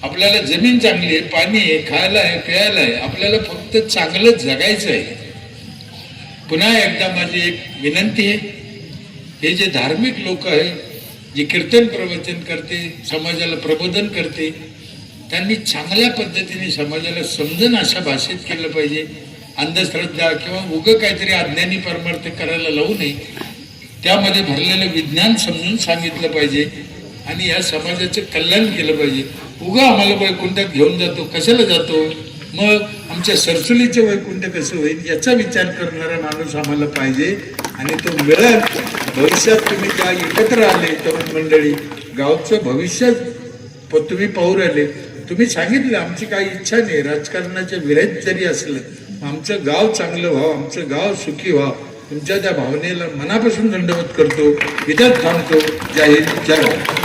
आपल्याला जमीन चांगली आहे, पाणी आहे, खायला आहे, प्यायला आहे. आपल्याला फक्त चांगलं जगायचं आहे. पुन्हा एकदा माझी एक विनंती आहे, हे जे धार्मिक लोक आहे, जे कीर्तन प्रवचन करते, समाजाला प्रबोधन करते, त्यांनी चांगल्या पद्धतीने समाजाला समजून अशा भाषेत केलं पाहिजे. अंधश्रद्धा किंवा उगं काहीतरी अज्ञानी परमार्थ करायला लावू नये. त्यामध्ये भरलेलं विज्ञान समजून सांगितलं पाहिजे आणि या समाजाचं कल्याण केलं पाहिजे. उगा आम्हाला वैकुंठात घेऊन जातो, कशाला जातो? मग आमच्या सरसुलीचे वैकुंठ कसं होईल याचा विचार करणारा माणूस आम्हाला पाहिजे. आणि तो मिळेल. भविष्यात तुम्ही त्या एकत्र आले तरुण मंडळी, गावचं भविष्य तुम्ही पाहू राहिले. तुम्ही सांगितलं आमची काही इच्छा नाही, राजकारणाच्या विरोध जरी असलं आमचं गाव चांगलं व्हावं, आमचं गाव सुखी व्हावं. तुमच्या त्या भावनेला मनापासून दंडवत करतो. इथंच थांबतो. जय हिंद, जय भारत.